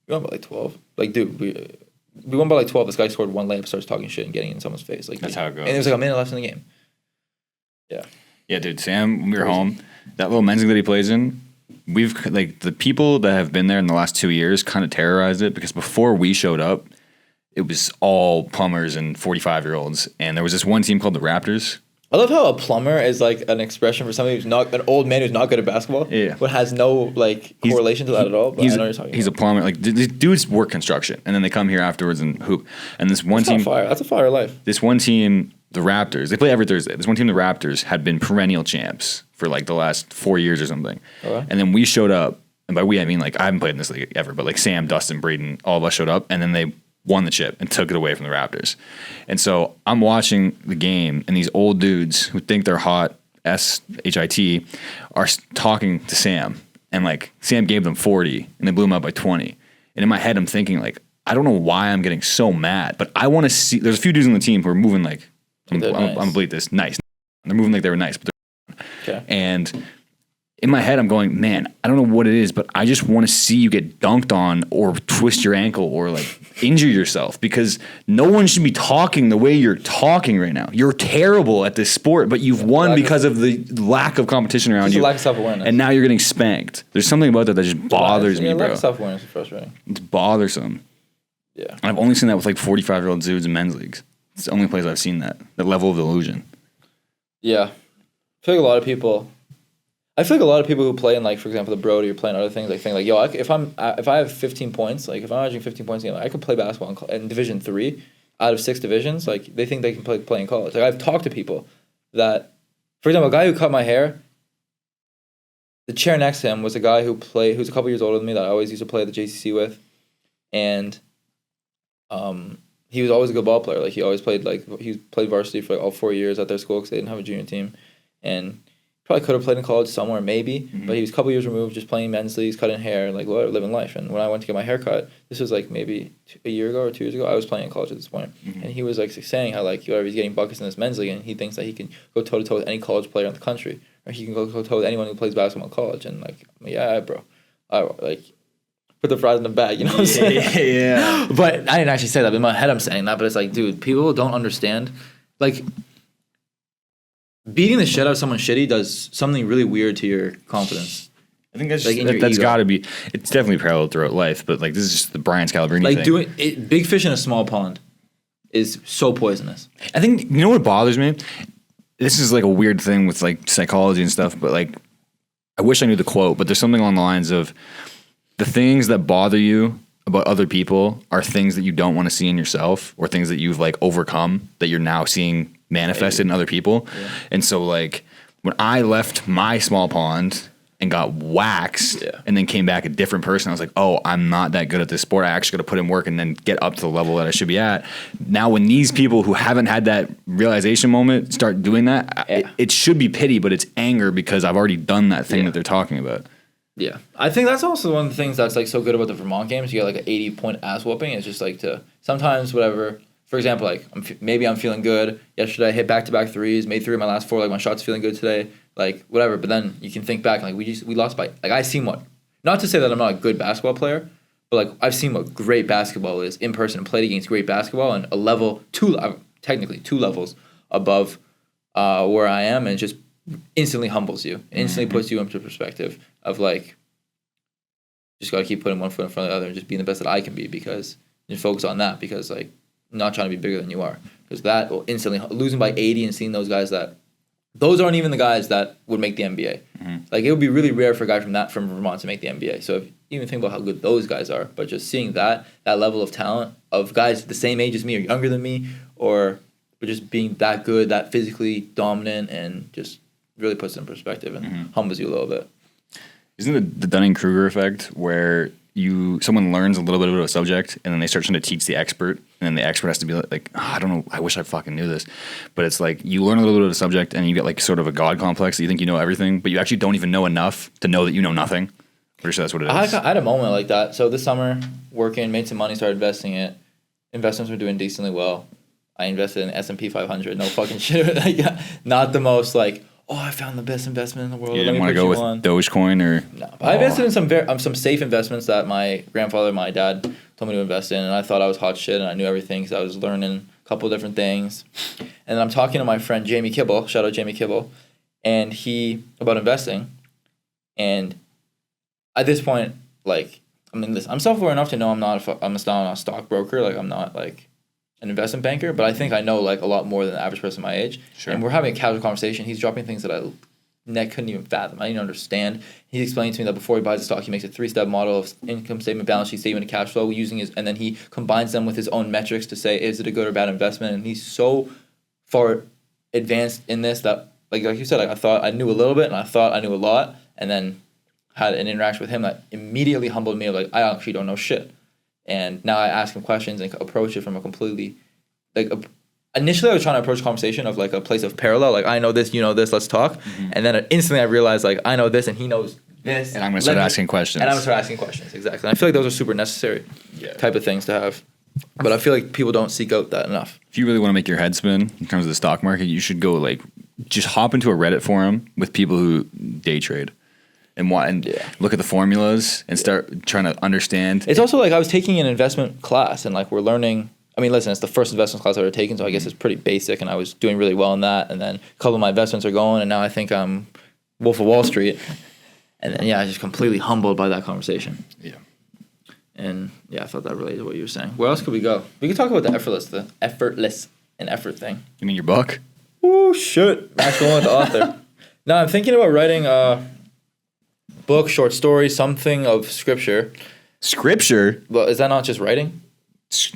We won by like 12. Like, dude, we won by like 12. This guy scored one layup, starts talking shit and getting in someone's face. Like, that's how it goes. And there was like a minute left in the game. Yeah. Yeah, dude. Sam, when we were home, that little men's league that he plays in, we've like the people that have been there in the last 2 years kind of terrorized it because before we showed up, it was all plumbers and 45-year-olds, and there was this one team called the Raptors. I love how a plumber is like an expression for somebody who's not an old man who's not good at basketball. Yeah. But has no like correlation to that at all. But I know what you're talking he's about. a plumber. Like these dudes work construction, and then they come here afterwards and hoop. And this one team, That's a fire life. this one team, the Raptors, they play every Thursday. This one team, the Raptors, had been perennial champs for like the last 4 years or something. Okay. And then we showed up, and by we I mean like I haven't played in this league ever, but like Sam, Dustin, Braden, all of us showed up, and then they won the chip and took it away from the Raptors. And so I'm watching the game, and these old dudes who think they're hot, S-H-I-T, are talking to Sam. And like Sam gave them 40, and they blew him out by 20. And in my head, I'm thinking like, I don't know why I'm getting so mad, but I want to see. There's a few dudes on the team who are moving like, I'm gonna bleed this, nice. They're moving like they were nice, but Okay. and in my head, I'm going, man, I don't know what it is, but I just want to see you get dunked on or twist your ankle or like injure yourself because no one should be talking the way you're talking right now. You're terrible at this sport, but you've won because of the lack of competition around you. Lack of self-awareness. And now you're getting spanked. There's something about that just bothers me, Lack bro. of self-awareness is frustrating. It's bothersome. Yeah. And I've only seen that with like 45-year-old dudes in men's leagues. It's the only place I've seen that level of delusion. Yeah. I feel like a lot of people who play in like, for example, the Brody or playing other things, like think like, yo, if I have 15 points, like if I'm averaging 15 points a game, I could play basketball in Division 3 out of 6 divisions. Like they think they can play in college. Like I've talked to people that, for example, a guy who cut my hair, the chair next to him was a guy who's a couple years older than me that I always used to play at the JCC with, and he was always a good ball player. Like he always played he played varsity for like all 4 years at their school because they didn't have a junior team, and probably could have played in college somewhere maybe, but he was a couple years removed, just playing men's leagues, cutting hair, like living life. And when I went to get my hair cut, this was like maybe a year ago or 2 years ago, I was playing in college at this point, and he was like saying how like he's getting buckets in this men's league, and he thinks that he can go toe to toe with any college player in the country, or he can go toe to toe with anyone who plays basketball in college. And like, yeah, bro, I like put the fries in the bag, you know what I'm saying? Yeah. But I didn't actually say that. But in my head, I'm saying that. But it's like, dude, people don't understand. Like, beating the shit out of someone shitty does something really weird to your confidence. I think that's Like, in your that's ego. got to be. It's definitely parallel throughout life, but like this is just the Brian Scalabrine Like thing. big fish in a small pond is so poisonous. I think you know what bothers me. This is like a weird thing with like psychology and stuff, but like I wish I knew the quote, but there's something along the lines of the things that bother you about other people are things that you don't want to see in yourself or things that you've like overcome that you're now seeing manifested in other people. Yeah. And so like when I left my small pond and got waxed and then came back a different person, I was like, oh, I'm not that good at this sport. I actually got to put in work and then get up to the level that I should be at. Now when these people who haven't had that realization moment start doing that, it should be pity, but it's anger because I've already done that thing that they're talking about. Yeah. I think that's also one of the things that's like so good about the Vermont games. You get like an 80-point ass whooping. It's just like to sometimes whatever. For example, like maybe I'm feeling good. Yesterday I hit back-to-back threes, made 3 of my last 4. Like my shot's feeling good today. Like whatever. But then you can think back like we lost by like I've seen what. Not to say that I'm not a good basketball player, but like I've seen what great basketball is in person and played against great basketball and a level technically 2 levels above where I am, and it just instantly humbles you. It instantly puts you into perspective of like just gotta keep putting one foot in front of the other and just being the best that I can be because you focus on that because like not trying to be bigger than you are because that will instantly losing by 80 and seeing those guys that those aren't even the guys that would make the NBA. Like it would be really rare for a guy from Vermont to make the NBA. So if you even think about how good those guys are, but just seeing that level of talent of guys the same age as me or younger than me, or just being that good, that physically dominant and just really puts it in perspective and humbles you a little bit. Isn't it the Dunning-Kruger effect where someone learns a little bit about a subject and then they start trying to teach the expert, and then the expert has to be like, oh, I don't know, I wish I fucking knew this. But it's like you learn a little bit of a subject and you get like sort of a God complex that you think you know everything, but you actually don't even know enough to know that you know nothing. Pretty sure that's what it is. I had a moment like that. So this summer, working, made some money, started investing it. Investments were doing decently well. I invested in S&P 500. No fucking shit. Like, not the most like, oh, I found the best investment in the world. You didn't want to go with Dogecoin or? No, but I invested in some safe investments that my grandfather, my dad told me to invest in, and I thought I was hot shit and I knew everything because I was learning a couple of different things. And then I'm talking to my friend Jamie Kibble, shout out Jamie Kibble, and about investing. And at this point, like, I mean, listen, I'm self-aware enough to know I'm not a stockbroker, like I'm not like an investment banker, but I think I know like a lot more than the average person my age. Sure. And we're having a casual conversation. He's dropping things that I couldn't even fathom. I didn't understand. He's explaining to me that before he buys a stock, he makes a 3-step model of income statement, balance sheet, statement, and cash flow and then he combines them with his own metrics to say, is it a good or bad investment? And he's so far advanced in this that, like you said, like I thought I knew a little bit and I thought I knew a lot, and then had an interaction with him that immediately humbled me of like, I actually don't know shit. And now I ask him questions and approach it from a completely, initially I was trying to approach conversation of like a place of parallel, like I know this, you know this, let's talk. Mm-hmm. And then instantly I realized like I know this and he knows this. And I'm going to start asking questions. And I'm going to start asking questions, exactly. And I feel like those are super necessary type of things to have. But I feel like people don't seek out that enough. If you really want to make your head spin in terms of the stock market, you should go like, just hop into a Reddit forum with people who day trade. And look at the formulas and start trying to understand. It's also like I was taking an investment class and like we're learning. I mean, listen, it's the first investment class I've ever taken, so I guess it's pretty basic, and I was doing really well in that. And then a couple of my investments are going, and now I think I'm Wolf of Wall Street. And then I was just completely humbled by that conversation. Yeah. And I thought that related to what you were saying. Where else could we go? We could talk about the effortless and effort thing. You mean your book? Oh shit! Actually, with the author. No, I'm thinking about writing book, short story, something of scripture. Scripture? Well, is that not just writing?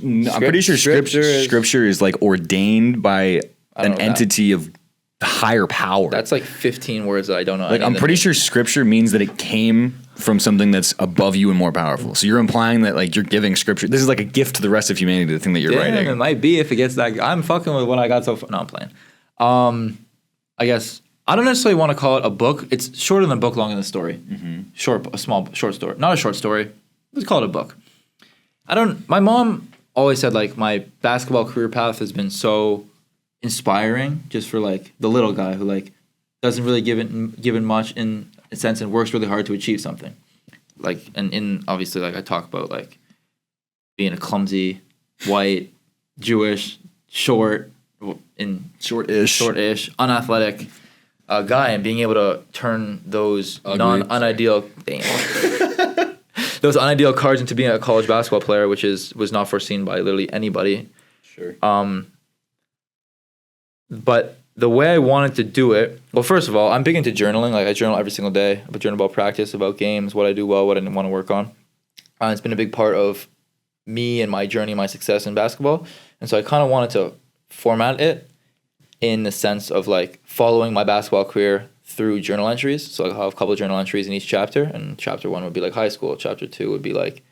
I'm pretty sure scripture is like ordained by an entity of higher power. That's like 15 words that I don't know. Like I'm pretty sure scripture means that it came from something that's above you and more powerful. So you're implying that like you're giving scripture. This is like a gift to the rest of humanity, the thing that you're writing. It might be if it gets that. I'm fucking with what I got so far. No, I'm playing. I guess I don't necessarily want to call it a book. It's shorter than a book, longer than a story. Mm-hmm. A small short story. Not a short story. Let's call it a book. My mom always said like my basketball career path has been so inspiring just for like the little guy who like doesn't really give it much in a sense and works really hard to achieve something. Like, and in obviously like I talk about like being a clumsy, white, Jewish, short-ish, unathletic guy, and being able to turn those non-unideal those unideal cards into being a college basketball player, which was not foreseen by literally anybody. Sure. But the way I wanted to do it, well, first of all, I'm big into journaling. Like I journal every single day. I journal about practice, about games, what I do well, what I want to work on. It's been a big part of me and my journey, my success in basketball. And so I kind of wanted to format it in the sense of like following my basketball career through journal entries. So I'll have a couple of journal entries in each chapter, and chapter 1 would be like high school, chapter 2 would be like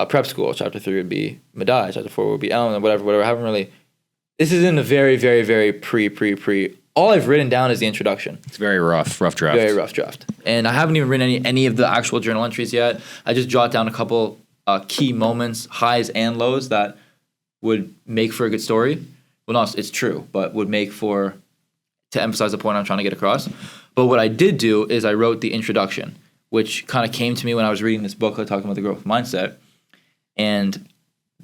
prep school, chapter 3 would be Madai, chapter 4 would be Ellen, whatever. I haven't really. This is in the very, very, very pre. All I've written down is the introduction. It's very rough draft. Very rough draft. And I haven't even written any of the actual journal entries yet. I just jot down a couple key moments, highs and lows that would make for a good story. Well, no, it's true, but would make to emphasize the point I'm trying to get across. But what I did do is I wrote the introduction, which kind of came to me when I was reading this book talking about the growth mindset. And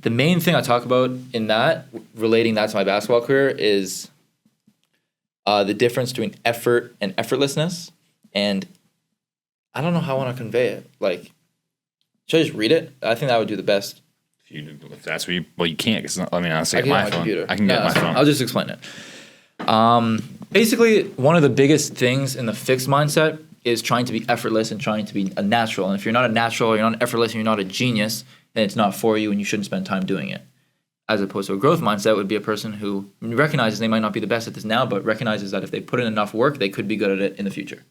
the main thing I talk about in that, relating that to my basketball career, is the difference between effort and effortlessness. And I don't know how I want to convey it. Like, should I just read it? I think that would do the best. If that's what you can't. Cause I mean, honestly, I can get my computer. I can get my phone. I'll just explain it. Basically, one of the biggest things in the fixed mindset is trying to be effortless and trying to be a natural. And if you're not a natural, you're not effortless, and you're not a genius, then it's not for you, and you shouldn't spend time doing it. as opposed to a growth mindset would be a person who recognizes they might not be the best at this now, but recognizes that if they put in enough work, they could be good at it in the future.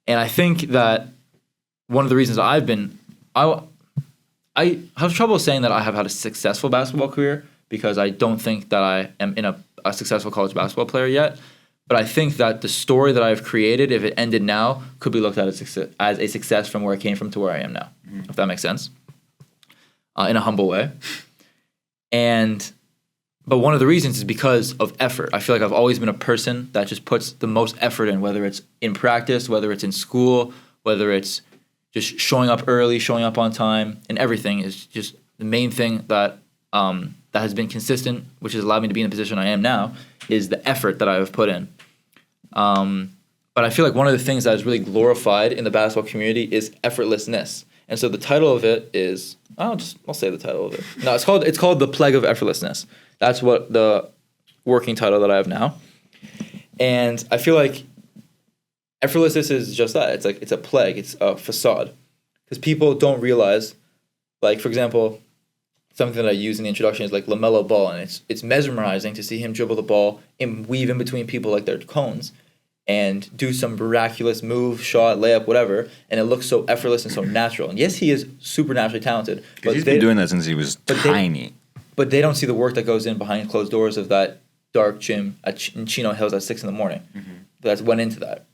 And I think that one of the reasons I have trouble saying that I have had a successful basketball career because I don't think that I am in a successful college basketball player yet. But I think that the story that I've created, if it ended now, could be looked at as a success from where I came from to where I am now, if that makes sense, in a humble way. But one of the reasons is because of effort. I feel like I've always been a person that just puts the most effort in, whether it's in practice, whether it's in school, whether it's just showing up early, showing up on time, and everything is just the main thing that that has been consistent, which has allowed me to be in the position I am now, is the effort that I have put in. But I feel like one of the things that is really glorified in the basketball community is effortlessness. And so the title of it is, I'll say the title of it. No, it's called The Plague of Effortlessness. That's what the working title that I have now. And I feel like effortlessness is just that. It's a plague. It's a facade. Because people don't realize, like, for example, something that I use in the introduction is like LaMelo Ball, and it's mesmerizing to see him dribble the ball and weave in between people like they're cones and do some miraculous move, shot, layup, whatever, and it looks so effortless and so natural. And yes, he is supernaturally talented. But he's been doing that since he was tiny. But they don't see the work that goes in behind closed doors of that dark gym in Chino Hills at 6 a.m. That went into that.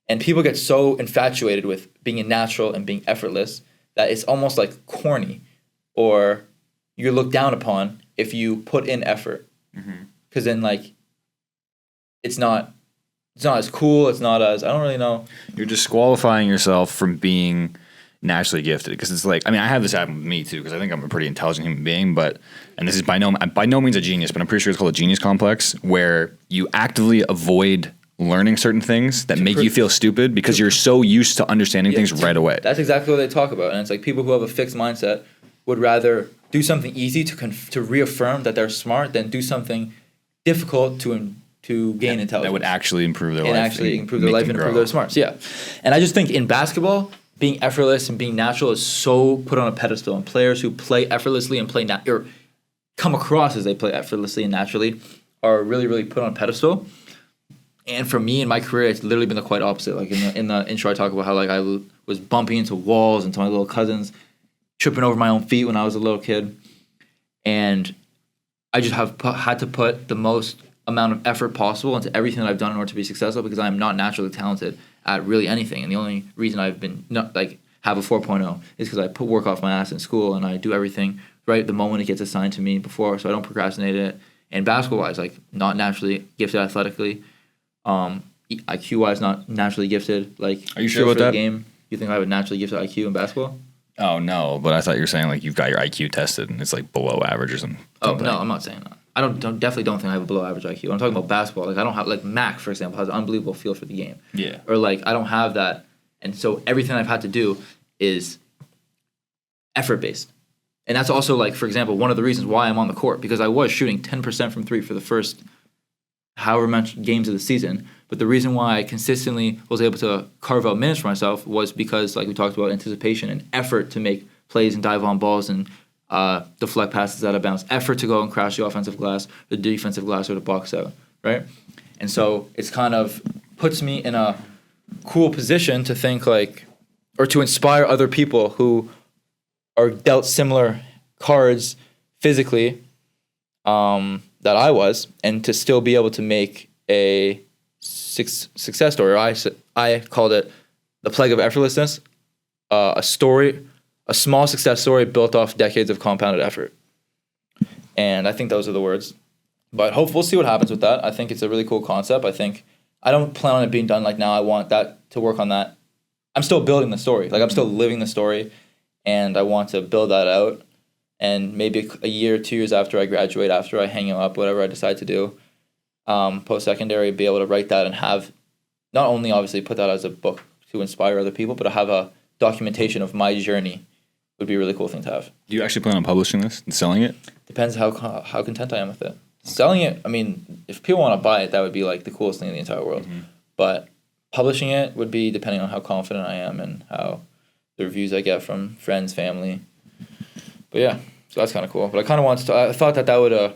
And people get so infatuated with being natural and being effortless that it's almost like corny, or you're looked down upon if you put in effort. Because then, like, it's not as cool. It's not as, I don't really know. You're disqualifying yourself from being naturally gifted, because it's like, I mean, I have this happen with me too, because I think I'm a pretty intelligent human being, but, and this is by no means a genius, but I'm pretty sure it's called a genius complex, where you actively avoid learning certain things that make you feel stupid because you're so used to understanding things right away. That's exactly what they talk about. And it's like people who have a fixed mindset would rather do something easy to reaffirm that they're smart than do something difficult to gain intelligence. That would actually improve their life. And actually improve their life and improve their smarts. Yeah. And I just think in basketball, being effortless and being natural is so put on a pedestal. And players who play effortlessly and or come across as they play effortlessly and naturally are really, really put on a pedestal. And for me in my career, it's literally been the quite opposite. Like in the intro, I talk about how like I was bumping into walls and to my little cousins, tripping over my own feet when I was a little kid. And I just have had to put the most amount of effort possible into everything that I've done in order to be successful, because I am not naturally talented at really anything. And the only reason I've been have a 4.0 is because I put work off my ass in school and I do everything right the moment it gets assigned to me before, so I don't procrastinate it. And basketball-wise, like not naturally gifted athletically. IQ-wise, not naturally gifted. Like, are you sure about that? Game, you think I have a naturally gifted IQ in basketball? Oh no, but I thought you were saying like you've got your IQ tested and it's like below average or something. Oh no, I'm not saying that. I definitely don't think I have a below average IQ. I'm talking about basketball. Like I don't have, like Mac, for example, has an unbelievable feel for the game. Yeah. Or like I don't have that, and so everything I've had to do is effort based. And that's also, like, for example, one of the reasons why I'm on the court, because I was shooting 10% from three for the first however much games of the season. But the reason why I consistently was able to carve out minutes for myself was because, like we talked about, anticipation and effort to make plays and dive on balls and deflect passes out of bounds, effort to go and crash the offensive glass, the defensive glass, or the box out, right? And so it's kind of puts me in a cool position to think like, or to inspire other people who are dealt similar cards physically that I was, and to still be able to make a success story. I called it The Plague of Effortlessness, a small success story built off decades of compounded effort. And I think those are the words. But we'll see what happens with that. I think it's a really cool concept. I don't plan on it being done like now. I want that to work on that. I'm still building the story. Like I'm still living the story, and I want to build that out. And maybe a year, 2 years after I graduate, after I hang up, whatever I decide to do, post-secondary, be able to write that and have not only obviously put that as a book to inspire other people, but to have a documentation of my journey would be a really cool thing to have. Do you actually plan on publishing this and selling it? Depends how content I am with it. Selling it, I mean, if people want to buy it, that would be like the coolest thing in the entire world. Mm-hmm. But publishing it would be depending on how confident I am and how the reviews I get from friends, family. But yeah. So that's kind of cool. But I kind of wanted to. I thought that would a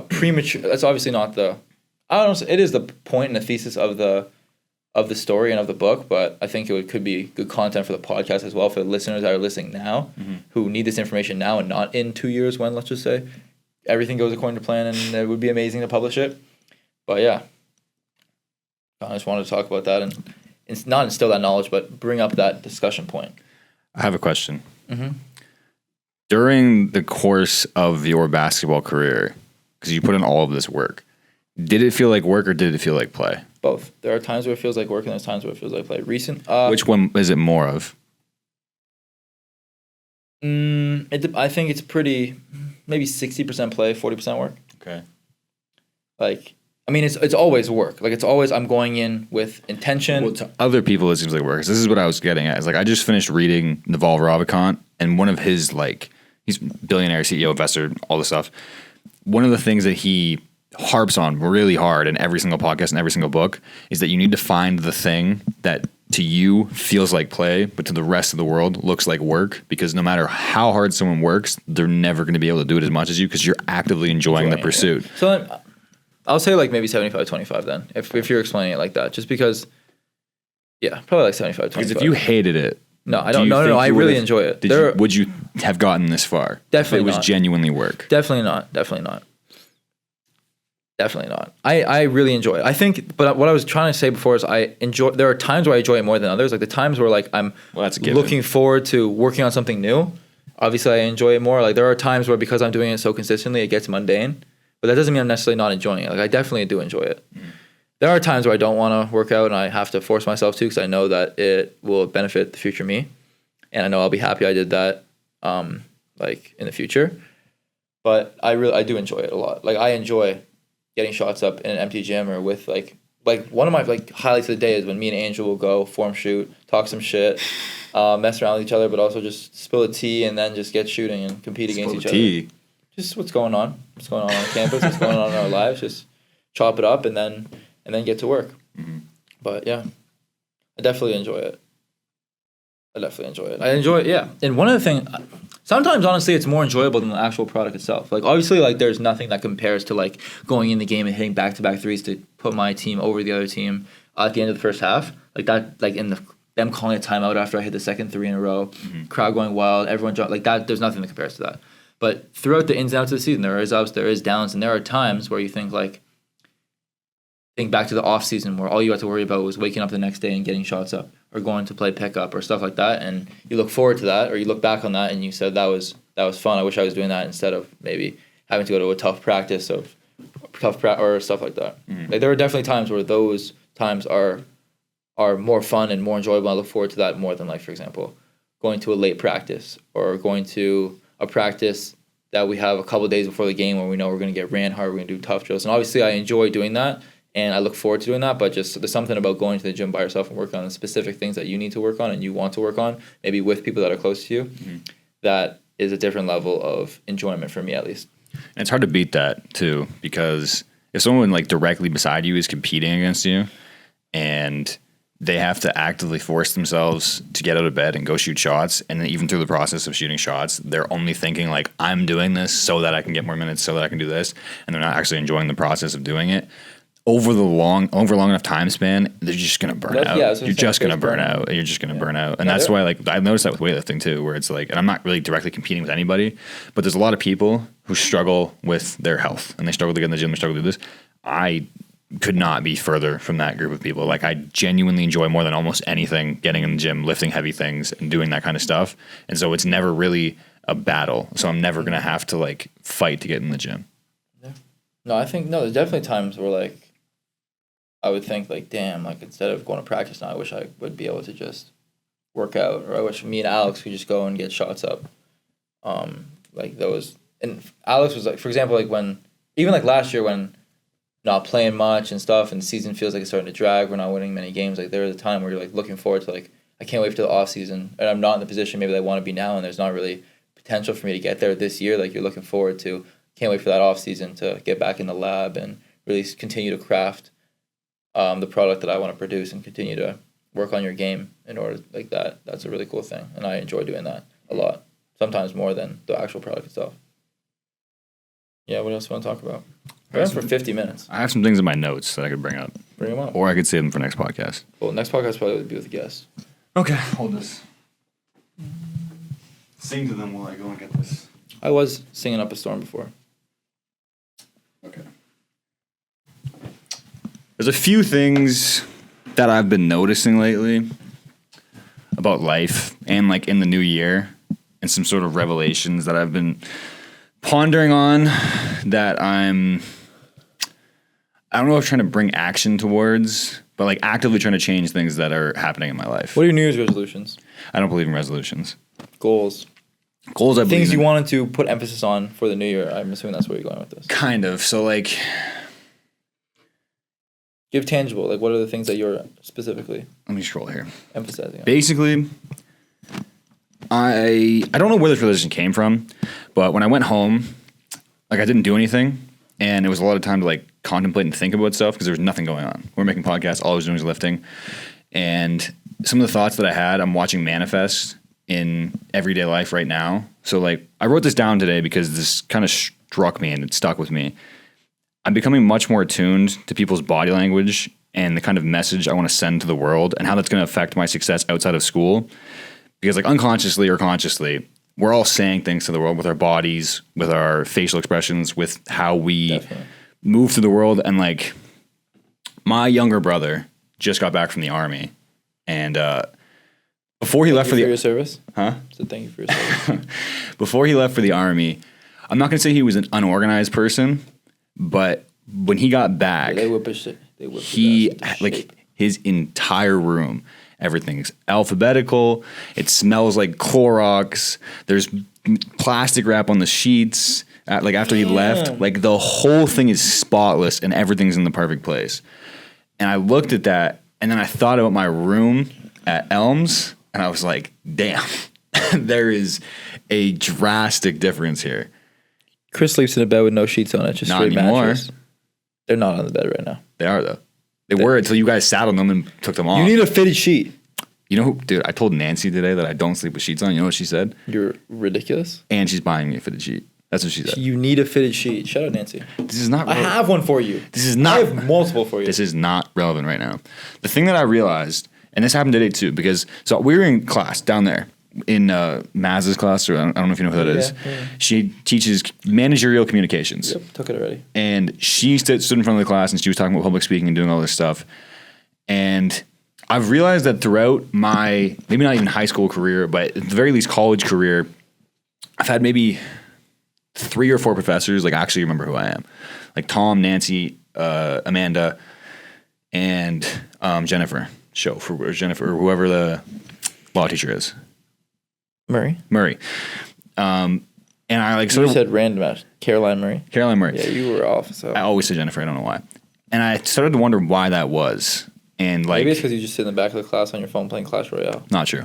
premature. That's obviously not the. I don't know. It is the point and the thesis of the story and of the book, but I think could be good content for the podcast as well for the listeners that are listening now, who need this information now and not in 2 years when, let's just say, everything goes according to plan, and it would be amazing to publish it. But yeah, I just wanted to talk about that and not instill that knowledge, but bring up that discussion point. I have a question. During the course of your basketball career, because you put in all of this work, did it feel like work or did it feel like play? Both. There are times where it feels like work and there's times where it feels like play. Which one is it more of? I think it's pretty, maybe 60% play, 40% work. Okay. Like, I mean, it's always work. Like, it's always I'm going in with intention. Well, to other people, it seems like work. 'Cause this is what I was getting at. It's like I just finished reading Naval Ravikant, and one of his, like, he's billionaire, CEO, investor, all this stuff. One of the things that he harps on really hard in every single podcast and every single book is that you need to find the thing that to you feels like play, but to the rest of the world looks like work, because no matter how hard someone works, they're never going to be able to do it as much as you because you're actively enjoying the pursuit. Yeah. So then, I'll say like maybe 75-25 then, if you're explaining it like that, just because, yeah, probably like 75-25. Because if you hated it, no, I don't. No, I really enjoy it. Would you have gotten this far? Definitely if it was not. Genuinely work. Definitely not. I really enjoy it. I think, but what I was trying to say before is there are times where I enjoy it more than others. Like the times where like I'm looking forward to working on something new. Obviously, I enjoy it more. Like there are times where because I'm doing it so consistently, it gets mundane. But that doesn't mean I'm necessarily not enjoying it. Like I definitely do enjoy it. There are times where I don't want to work out and I have to force myself to because I know that it will benefit the future me, and I know I'll be happy I did that, like in the future. But I do enjoy it a lot. Like I enjoy getting shots up in an empty gym or with like one of my like highlights of the day is when me and Angel will go form shoot, talk some shit, mess around with each other, but also just spill a tea and then just get shooting and compete against each other. Just what's going on campus, what's going on in our lives. Just chop it up and then get to work. But yeah, I definitely enjoy it. I enjoy it, yeah. And one of the things, sometimes honestly, it's more enjoyable than the actual product itself. Like obviously, like there's nothing that compares to like going in the game and hitting back-to-back threes to put my team over the other team at the end of the first half. Like that, like in them calling a timeout after I hit the second three in a row, crowd going wild, everyone like that. There's nothing that compares to that. But throughout the ins and outs of the season, there is ups, there is downs, and there are times where you think back to the off season where all you had to worry about was waking up the next day and getting shots up or going to play pickup or stuff like that, and you look forward to that or you look back on that and you said that was fun. I wish I was doing that instead of maybe having to go to a tough practice or stuff like that. Like there are definitely times where those times are more fun and more enjoyable. I look forward to that more than like, for example, going to a late practice or going to a practice that we have a couple of days before the game where we know we're going to get ran hard, we're going to do tough drills. And obviously I enjoy doing that and I look forward to doing that, but just there's something about going to the gym by yourself and working on the specific things that you need to work on and you want to work on, maybe with people that are close to you, that is a different level of enjoyment for me at least. And it's hard to beat that too, because if someone like directly beside you is competing against you and they have to actively force themselves to get out of bed and go shoot shots, and then even through the process of shooting shots, they're only thinking like, I'm doing this so that I can get more minutes, so that I can do this, and they're not actually enjoying the process of doing it. Over long enough time span, they're just gonna burn out. Yeah, you're just gonna burn out. You're just gonna burn out, and that's why like I've noticed that with weightlifting too, where it's like, and I'm not really directly competing with anybody, but there's a lot of people who struggle with their health and they struggle to get in the gym, they struggle to do this. I could not be further from that group of people. Like I genuinely enjoy more than almost anything getting in the gym, lifting heavy things and doing that kind of stuff. And so it's never really a battle. So I'm never gonna have to like fight to get in the gym. Yeah. No, I think there's definitely times where like I would think like, damn, like instead of going to practice now, I wish I would be able to just work out, or I wish me and Alex could just go and get shots up. Like those, and Alex was like, for example, like even last year when not playing much and stuff and the season feels like it's starting to drag, we're not winning many games, like there was a time where you're like looking forward to like, I can't wait for the off season and I'm not in the position maybe that I want to be now and there's not really potential for me to get there this year. Like you're looking forward to, can't wait for that off season to get back in the lab and really continue to craft the product that I want to produce and continue to work on your game in order like that. That's a really cool thing. And I enjoy doing that a lot, sometimes more than the actual product itself. Yeah, what else do you want to talk about? We're on for 50 minutes. I have some things in my notes that I could bring up, Bring them up. or I could save them for next podcast. Well, next podcast probably would be with a guest. Okay, hold this. Sing to them while I go and get this. I was singing Up a Storm before. Okay. There's a few things that I've been noticing lately about life and like in the new year, and some sort of revelations that I've been pondering on that I don't know if I'm trying to bring action towards, but like actively trying to change things that are happening in my life. What are your New Year's resolutions? I don't believe in resolutions. Goals. Goals, I believe Things you in. wanted to put emphasis on for the new year. I'm assuming that's where you're going with this. Kind of. So like, Give tangible. Like, what are the things that you're specifically let me scroll here. emphasizing on? Basically, I don't know where this realization came from, but when I went home, like I didn't do anything, and it was a lot of time to like contemplate and think about stuff because there was nothing going on. We were making podcasts, all I was doing was lifting, and some of the thoughts that I had, I'm watching manifest in everyday life right now. So like, I wrote this down today because this kind of struck me and it stuck with me. I'm becoming much more attuned to people's body language and the kind of message I want to send to the world and how that's going to affect my success outside of school. Because like unconsciously or consciously, we're all saying things to the world with our bodies, with our facial expressions, with how we Definitely. move through the world. And like my younger brother just got back from the army, and before he left for Thank you for the your service. huh? So thank you for your service. Before he left for the army, I'm not going to say he was an unorganized person, but when he got back, They whip his shit. They whip he his ass into like shape. his entire room, everything's alphabetical. It smells like Clorox. There's plastic wrap on the sheets. Like after he left, like the whole thing is spotless and everything's in the perfect place. And I looked at that, and then I thought about my room at Elms, and I was like, damn, there is a drastic difference here. Chris sleeps in a bed with no sheets on it, just Not straight anymore. mattress. They're not on the bed right now. They are though. They were until you guys sat on them and took them off. You need a fitted sheet. You know, dude, I told Nancy today that I don't sleep with sheets on. You know what she said? You're ridiculous. And she's buying me a fitted sheet. That's what she said. You need a fitted sheet. Shout out, Nancy. This is not. I have one for you. This is not. I have multiple for you. This is not relevant right now. The thing that I realized, and this happened today too, because so we were in class down there in Maz's class, or I don't know if you know who that is. Yeah. She teaches managerial communications. Yep, took it already. And she stood in front of the class and she was talking about public speaking and doing all this stuff. And I've realized that throughout my, maybe not even high school career, but at the very least college career, I've had maybe 3 or 4 professors like actually remember who I am. Like Tom, Nancy, Amanda, and Jennifer, or Jennifer, or whoever the law teacher is. Murray. And I like You sort of said random ass. Caroline Murray. Caroline Murray. Yeah, you were off. So I always say Jennifer. I don't know why. And I started to wonder why that was. And like, maybe it's because you just sit in the back of the class on your phone playing Clash Royale. not true.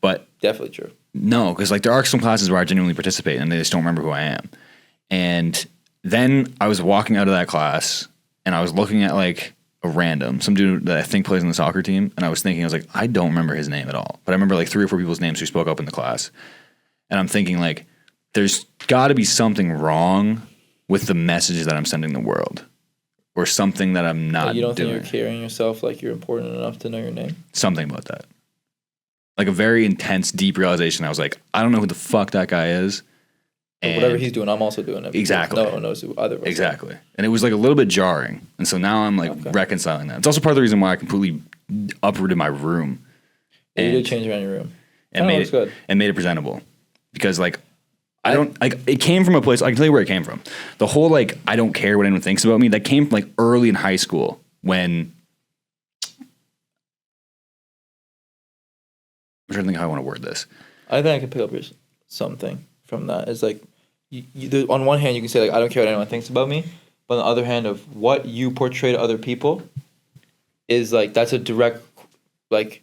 But Definitely true. no, because like there are some classes where I genuinely participate and they just don't remember who I am. And then I was walking out of that class and I was looking at like a random, some dude that I think plays on the soccer team. And I was thinking, I was like, I don't remember his name at all. But I remember like 3 or 4 people's names who spoke up in the class. And I'm thinking like, there's got to be something wrong with the message that I'm sending the world, or something that I'm not You don't doing. think you're carrying yourself like you're important enough to know your name? Something about that. Like a very intense, deep realization. I was like, I don't know who the fuck that guy is. But whatever he's doing, I'm also doing it. Exactly. No one knows who either of us are. Exactly. And it was like a little bit jarring. And so now I'm like reconciling that. It's also part of the reason why I completely uprooted my room. Yeah, you And- did change around your room. and Kinda made looks it good. and made it presentable, because like I don't like it came from a place. I can tell you where it came from. The whole like I don't care what anyone thinks about me, that came from like early in high school when I'm trying to think how I want to word this. I think I can pick up something from that. It's like, on one hand, you can say like I don't care what anyone thinks about me, but on the other hand, of what you portray to other people is like that's a direct like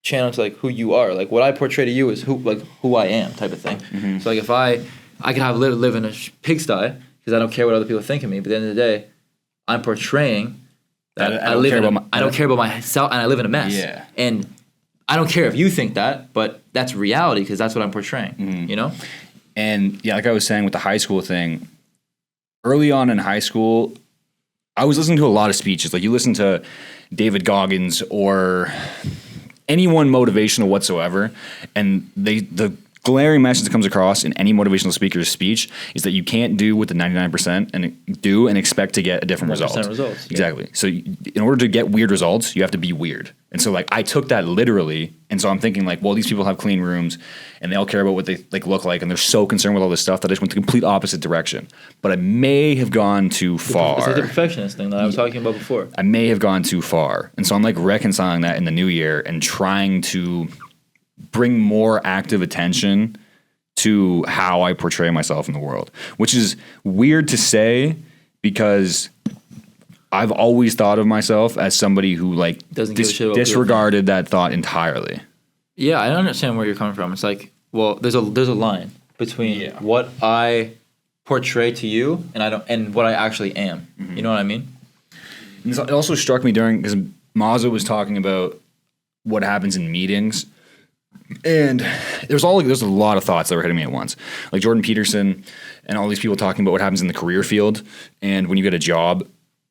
channel to like who you are. Like what I portray to you is who I am, type of thing. Mm-hmm. So like if I could have live in a pigsty because I don't care what other people think of me, but at the end of the day, I'm portraying that I don't care about myself and I live in a mess. Yeah. And I don't care if you think that, but that's reality because that's what I'm portraying. Mm-hmm. You know? And yeah, like I was saying with the high school thing, early on in high school, I was listening to a lot of speeches. Like you listen to David Goggins or anyone motivational whatsoever, and the glaring message that comes across in any motivational speaker's speech is that you can't do what the 99% and do and expect to get a different result. Results. Yeah. Exactly. So in order to get weird results, you have to be weird. And so like I took that literally, and so I'm thinking like, well, these people have clean rooms and they all care about what they like look like, and they're so concerned with all this stuff that I just went the complete opposite direction. But I may have gone too far. It's like the perfectionist thing that I was talking about before. I may have gone too far. And so I'm like reconciling that in the new year and trying to bring more active attention to how I portray myself in the world, which is weird to say because I've always thought of myself as somebody who like Doesn't give a shit about disregarded that thought entirely. Yeah, I understand where you're coming from. It's like, well, there's a line between what I portray to you and what I actually am. Mm-hmm. You know what I mean? And it also struck me during, because Mazza was talking about what happens in meetings, and there's a lot of thoughts that were hitting me at once. Like Jordan Peterson and all these people talking about what happens in the career field, and when you get a job,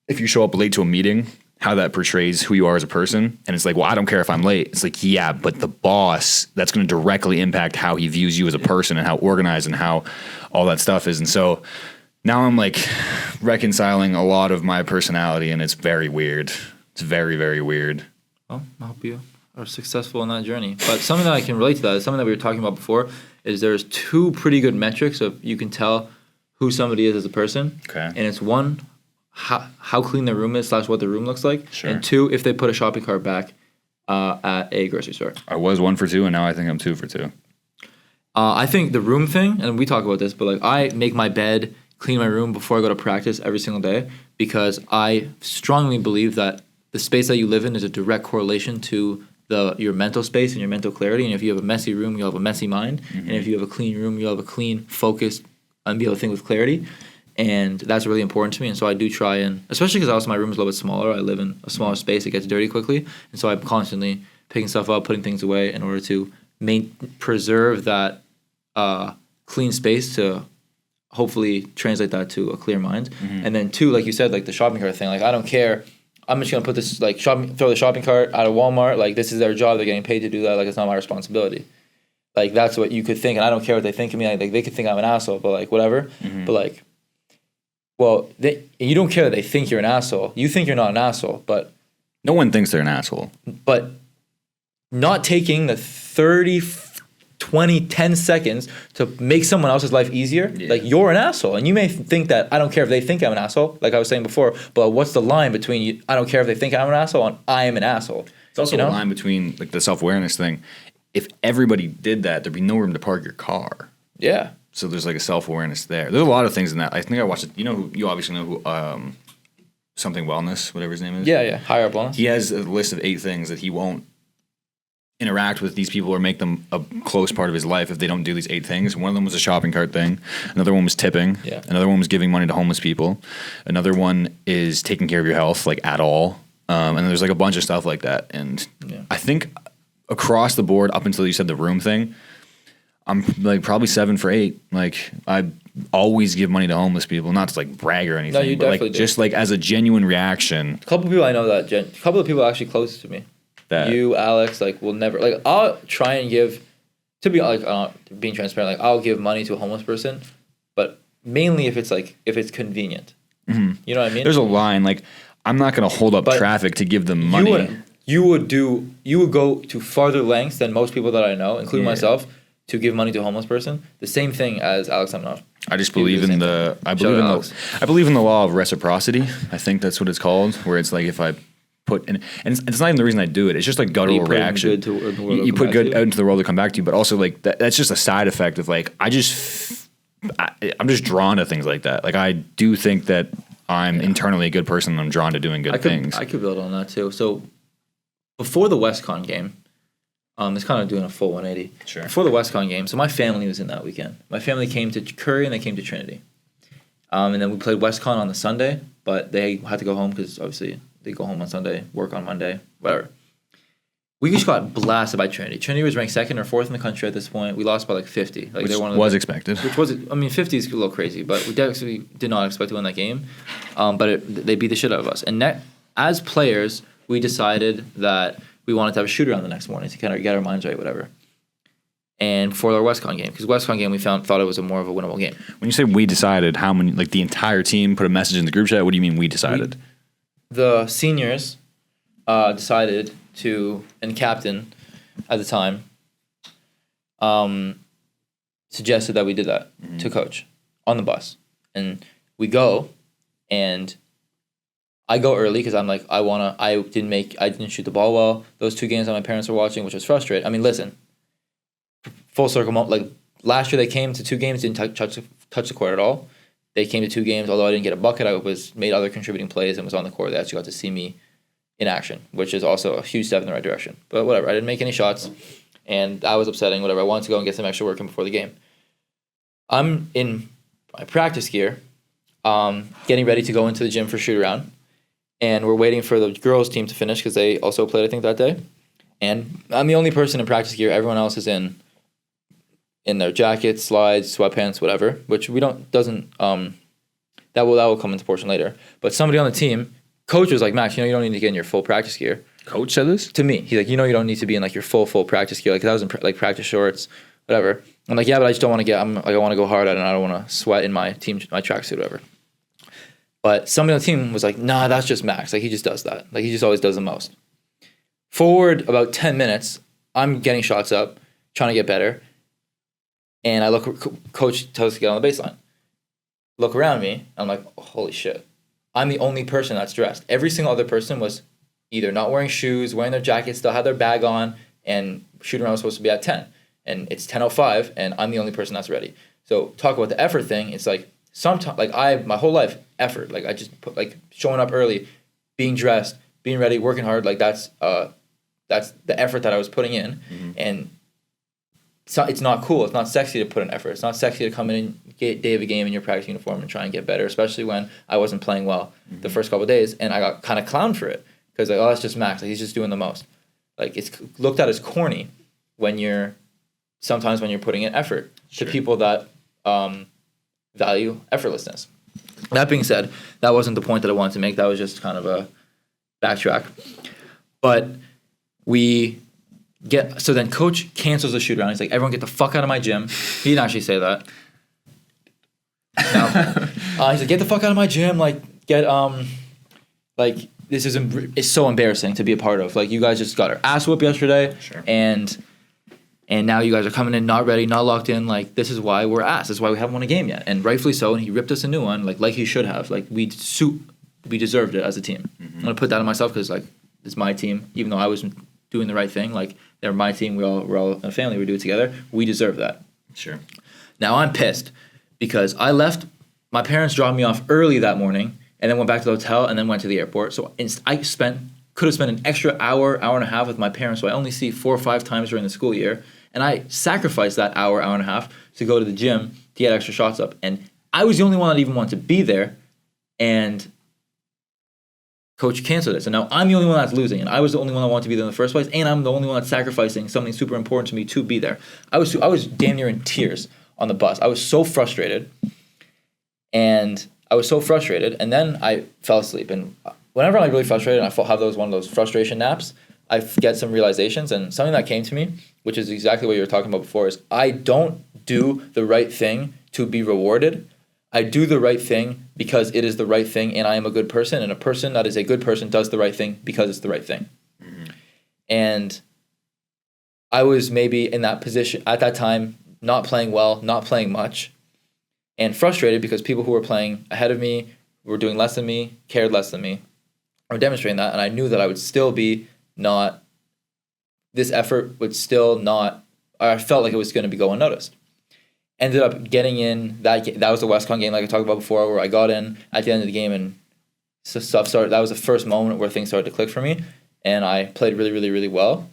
if you show up late to a meeting, how that portrays who you are as a person. And it's like, well, I don't care if I'm late. It's like, yeah, but the boss, that's going to directly impact how he views you as a person and how organized and how all that stuff is. And so now I'm like reconciling a lot of my personality, and it's very weird. It's very, very weird. Well, I hope you are successful in that journey. But something that I can relate to that is something that we were talking about before is there's two pretty good metrics of you can tell who somebody is as a person. Okay. And it's one, how clean their room is / what the room looks like. Sure. And two, if they put a shopping cart back at a grocery store. I was 1 for 2, and now I think I'm 2 for 2. I think the room thing, and we talk about this, but like I make my bed, clean my room before I go to practice every single day because I strongly believe that the space that you live in is a direct correlation to your mental space and your mental clarity. And if you have a messy room, you'll have a messy mind. Mm-hmm. And if you have a clean room, you'll have a clean, focused, and be able to think with clarity. And that's really important to me. And so I do try and, especially because also my room is a little bit smaller. I live in a smaller space. It gets dirty quickly. And so I'm constantly picking stuff up, putting things away in order to preserve that clean space to hopefully translate that to a clear mind. Mm-hmm. And then two, like you said, like the shopping cart thing, like I don't care. I'm just gonna put this like throw the shopping cart out of Walmart. Like this is their job. They're getting paid to do that. Like it's not my responsibility. Like that's what you could think, and I don't care what they think of me. Like they could think I'm an asshole, but like whatever. Mm-hmm. But like, well, you don't care that they think you're an asshole. You think you're not an asshole, but no one thinks they're an asshole. But not taking the 30, 20, 10 seconds to make someone else's life easier, like you're an asshole. And you may think that I don't care if they think I'm an asshole, like I was saying before, but what's the line between you, I don't care if they think I'm an asshole and I am an asshole? It's also a line between like the self-awareness thing. If everybody did that, there'd be no room to park your car. Yeah. So there's like a self-awareness there. There's a lot of things in that. I think I watched it. You obviously know who something wellness, whatever his name is. Yeah. Higher up wellness. He has a list of 8 things that he won't interact with these people or make them a close part of his life if they don't do these 8 things. One of them was a shopping cart thing. Another one was tipping. Yeah. Another one was giving money to homeless people. Another one is taking care of your health, like at all. And then there's like a bunch of stuff like that. And I think across the board, up until you said the room thing, I'm like probably 7 for 8. Like I always give money to homeless people, not to like brag or anything. No, you but definitely like, do. just like as a genuine reaction. A couple of people I know that, a couple of people actually close to me. That you, Alex, like will never like. I'll try and give, to be like being transparent. Like I'll give money to a homeless person, but mainly if it's convenient. Mm-hmm. You know what I mean? There's a line. Like I'm not gonna hold up traffic to give them money. You would go to farther lengths than most people that I know, including myself, to give money to a homeless person. The same thing as Alex Semenov. I just believe in I believe in the law of reciprocity. I think that's what it's called. Where it's like if I put and it's not even the reason I do it. It's just like guttural reaction. You put good out into the world to come back to you, but also like that's just a side effect of like I'm just drawn to things like that. Like I do think that I'm internally a good person and I'm drawn to doing good things. I could build on that too. So before the WestCon game, it's kind of doing a full 180. Sure. Before the WestCon game, so my family was in that weekend. My family came to Curry and they came to Trinity. And then we played WestCon on the Sunday, but they had to go home because obviously they go home on Sunday, work on Monday, whatever. We just got blasted by Trinity. Trinity was ranked 2nd or 4th in the country at this point. We lost by like 50. Like Which they're one of was the, expected. Which was, I mean, 50 is a little crazy, but we definitely did not expect to win that game. But they beat the shit out of us. And as players, we decided that we wanted to have a shoot around the next morning to kind of get our minds right, whatever. And for our WestCon game, because WestCon game we thought it was more of a winnable game. When you say we decided, how many? Like the entire team put a message in the group chat. What do you mean we decided? The seniors decided to, and captain at the time, suggested that we did that to coach on the bus. And we go, and I go early because I'm like, I didn't shoot the ball well. Those 2 games that my parents were watching, which was frustrating. I mean, listen, full circle, like last year they came to 2 games, didn't touch the court at all. They came to 2 games, although I didn't get a bucket, I made other contributing plays and was on the court. They actually got to see me in action, which is also a huge step in the right direction. But whatever, I didn't make any shots, and that was upsetting, whatever. I wanted to go and get some extra work in before the game. I'm in my practice gear, getting ready to go into the gym for shoot around, and we're waiting for the girls' team to finish because they also played, I think, that day. And I'm the only person in practice gear. Everyone else is in their jackets, slides, sweatpants, whatever, which that will come into portion later. But somebody on the team, coach was like, Max, you don't need to get in your full practice gear. Coach said this? To me. He's like, you don't need to be in like your full practice gear. Like, I was in like practice shorts, whatever. I'm like, yeah, but I just don't want to I want to go hard at it and I don't want to sweat in my tracksuit, whatever. But somebody on the team was like, nah, that's just Max. Like, he just does that. Like, he just always does the most. Forward about 10 minutes, I'm getting shots up, trying to get better. And I look, coach tells us to get on the baseline. Look around me, I'm like, oh, holy shit. I'm the only person that's dressed. Every single other person was either not wearing shoes, wearing their jackets, still had their bag on, and shoot around was supposed to be at 10. And it's 10:05, and I'm the only person that's ready. So talk about the effort thing. It's like, sometimes, like my whole life, effort. Like I just put like showing up early, being dressed, being ready, working hard. Like that's the effort that I was putting in. Mm-hmm. And it's not cool. It's not sexy to put in effort. It's not sexy to come in and day of a game in your practice uniform and try and get better, especially when I wasn't playing well the first couple of days. And I got kind of clowned for it because like, oh, that's just Max. Like, he's just doing the most. Like, it's looked at as corny when you're putting in effort to people that value effortlessness. That being said, that wasn't the point that I wanted to make. That was just kind of a backtrack. But so then coach cancels the shoot around. He's like, everyone get the fuck out of my gym. He didn't actually say that. No. He's like, get the fuck out of my gym. Like, this it's so embarrassing to be a part of. Like, you guys just got our ass whooped yesterday. Sure. And now you guys are coming in not ready, not locked in. Like, this is why we're ass. This is why we haven't won a game yet. And rightfully so. And he ripped us a new one, like he should have. Like, we deserved it as a team. Mm-hmm. I'm gonna put that on myself because like it's my team. Even though I was doing the right thing, like they're my team. We're all a family. We do it together. We deserve that. Sure. Now I'm pissed because I left. My parents dropped me off early that morning, and then went back to the hotel, and then went to the airport. So I could have spent an extra hour and a half with my parents, who I only see 4 or 5 times during the school year. And I sacrificed that hour and a half to go to the gym to get extra shots up. And I was the only one that even wanted to be there. And coach canceled it. So now I'm the only one that's losing. And I was the only one that wanted to be there in the first place. And I'm the only one that's sacrificing something super important to me to be there. I was damn near in tears on the bus. I was so frustrated. And then I fell asleep. And whenever I'm really frustrated and I have one of those frustration naps, I get some realizations, and something that came to me, which is exactly what you were talking about before, is I don't do the right thing to be rewarded. I do the right thing because it is the right thing and I am a good person, and a person that is a good person does the right thing because it's the right thing. Mm-hmm. And I was maybe in that position at that time, not playing well, not playing much, and frustrated because people who were playing ahead of me, were doing less than me, cared less than me, or demonstrating that, and I knew that I would still be this effort would still not, I felt like it was going to be go unnoticed. Ended up getting in, that was the WestCon game like I talked about before, where I got in at the end of the game and stuff started. That was the first moment where things started to click for me, and I played really, really, really well.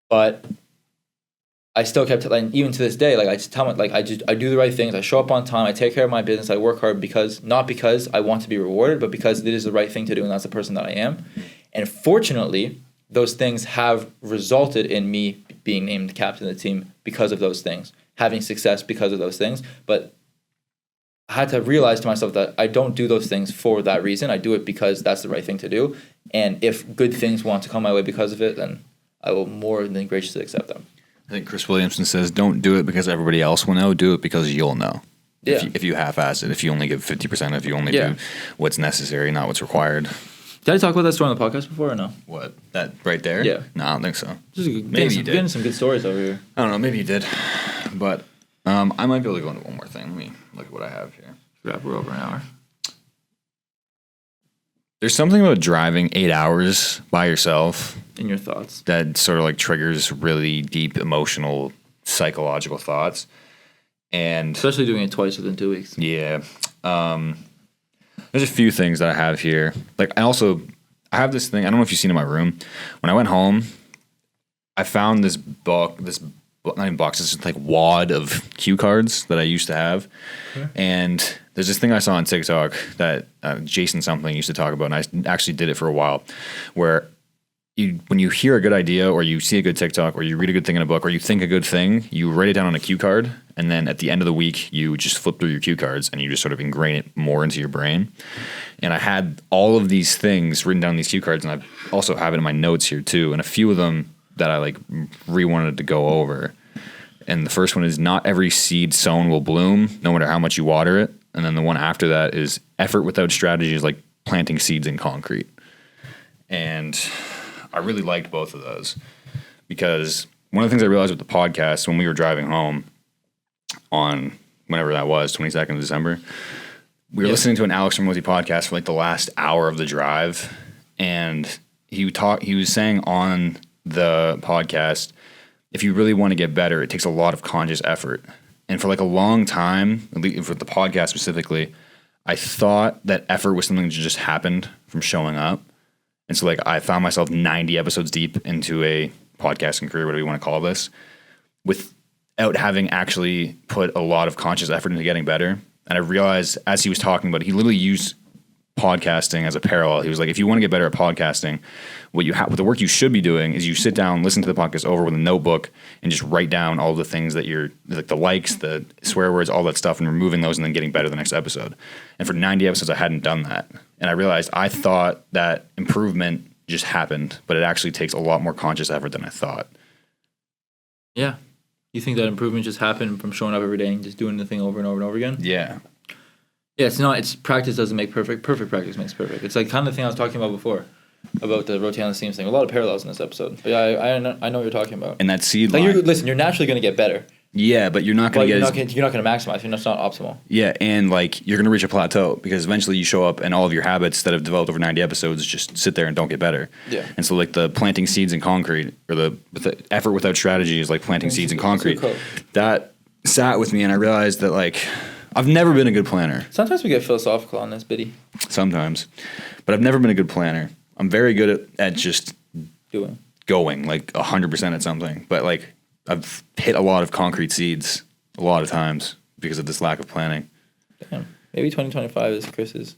But I still kept, like, even to this day, like I just tell me, like I do the right things. I show up on time. I take care of my business. I work hard not because I want to be rewarded, but because it is the right thing to do, and that's the person that I am. And fortunately, those things have resulted in me being named captain of the team because of those things, having success because of those things. But I had to realize to myself that I don't do those things for that reason. I do it because that's the right thing to do. And if good things want to come my way because of it, then I will more than graciously accept them. I think Chris Williamson says, don't do it because everybody else will know. Do it because you'll know. Yeah. If you half-ass it, if you only give 50%, if you only do what's necessary, not what's required. Did I talk about that story on the podcast before or no? What? That right there? Yeah. No, I don't think so. Just Maybe you did. Getting some good stories over here. I don't know. Maybe you did. But I might be able to go into one more thing. Let me look at what I have here. We're over an hour. There's something about driving 8 hours by yourself In your thoughts. that sort of like triggers really deep emotional, psychological thoughts. And Especially doing it twice within 2 weeks. yeah, there's a few things that I have here. Like I have this thing. I don't know if you've seen in my room. When I went home, I found this book. Not even box. It's just like wad of cue cards that I used to have. Okay. And there's this thing I saw on TikTok that Jason something used to talk about, and I actually did it for a while, where when you hear a good idea or you see a good TikTok or you read a good thing in a book or you think a good thing, you write it down on a cue card, and then at the end of the week, you just flip through your cue cards and you just sort of ingrain it more into your brain. And I had all of these things written down on these cue cards, and I also have it in my notes here too, and a few of them that I like wanted to go over. And the first one is, not every seed sown will bloom, no matter how much you water it. And then the one after that is, effort without strategy is like planting seeds in concrete. And I really liked both of those, because one of the things I realized with the podcast when we were driving home on whenever that was, 22nd of December, we were listening to an Alex Ramosi podcast for like the last hour of the drive. And he was saying on the podcast, if you really want to get better, it takes a lot of conscious effort. And for like a long time, at least with the podcast specifically, I thought that effort was something that just happened from showing up. And so like I found myself 90 episodes deep into a podcasting career, whatever you want to call this, without having actually put a lot of conscious effort into getting better. And I realized as he was talking about it, he literally used podcasting as a parallel. He was like, if you want to get better at podcasting, what the work you should be doing is you sit down, listen to the podcast over with a notebook, and just write down all the things that you're like, the likes, the swear words, all that stuff, and removing those and then getting better the next episode. And for 90 episodes, I hadn't done that. And I realized I thought that improvement just happened, but it actually takes a lot more conscious effort than I thought. Yeah. You think that improvement just happened from showing up every day and just doing the thing over and over and over again? Yeah. Yeah, it's practice doesn't make perfect. Perfect practice makes perfect. It's like kind of the thing I was talking about before, about the rotating on the seams thing. A lot of parallels in this episode. But yeah, I know what you're talking about. And that seed like line. You're naturally going to get better. Yeah, but you're not going to get you're not going to maximize. You're not optimal. Yeah, and like you're going to reach a plateau because eventually you show up and all of your habits that have developed over 90 episodes just sit there and don't get better. Yeah. And so like the planting seeds in concrete, or the effort without strategy is like planting seeds in concrete. That sat with me, and I realized that like I've never been a good planner. Sometimes we get philosophical on this, Biddy. Sometimes. But I've never been a good planner. I'm very good at just going like 100% at something. But like I've hit a lot of concrete seeds a lot of times because of this lack of planning. Damn. Maybe 2025 is Chris's.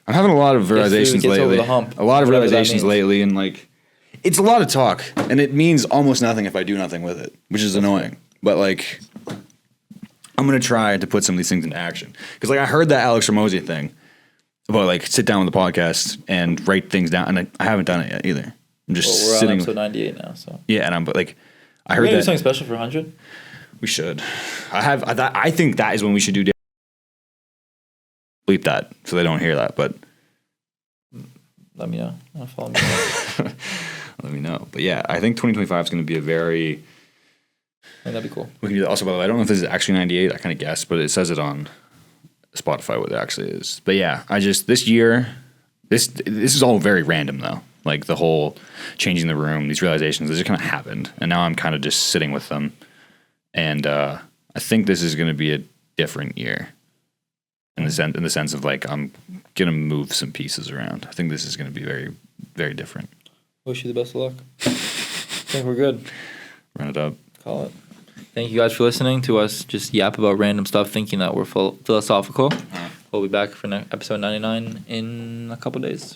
I'm having a lot of realizations lately. Over the hump, a lot of realizations lately, and like it's a lot of talk, and it means almost nothing if I do nothing with it, which is annoying. But like I'm gonna try to put some of these things into action, because like I heard that Alex Ramosi thing about like sit down with the podcast and write things down, and I haven't done it yet either. I'm just we're sitting. on episode 98 now, so yeah, and I'm but like I heard that. Do something special for 100. We should. I think that is when we should do. Bleep that so they don't hear that, but let me know. I'll follow me. Let me know. But yeah, I think 2025 is going to be a very. That'd be cool. We can do that. Also, by the way, I don't know if this is actually 98. I kind of guessed, but it says it on Spotify what it actually is. But yeah, this year, this is all very random though. Like the whole changing the room, these realizations, they just kind of happened, and now I'm kind of just sitting with them. And I think this is going to be a different year, in the sense of like I'm going to move some pieces around. I think this is going to be very, very different. Wish you the best of luck. I think we're good. Run it up. Call it. Thank you guys for listening to us just yap about random stuff, thinking that we're philosophical. We'll be back for episode 99 in a couple days.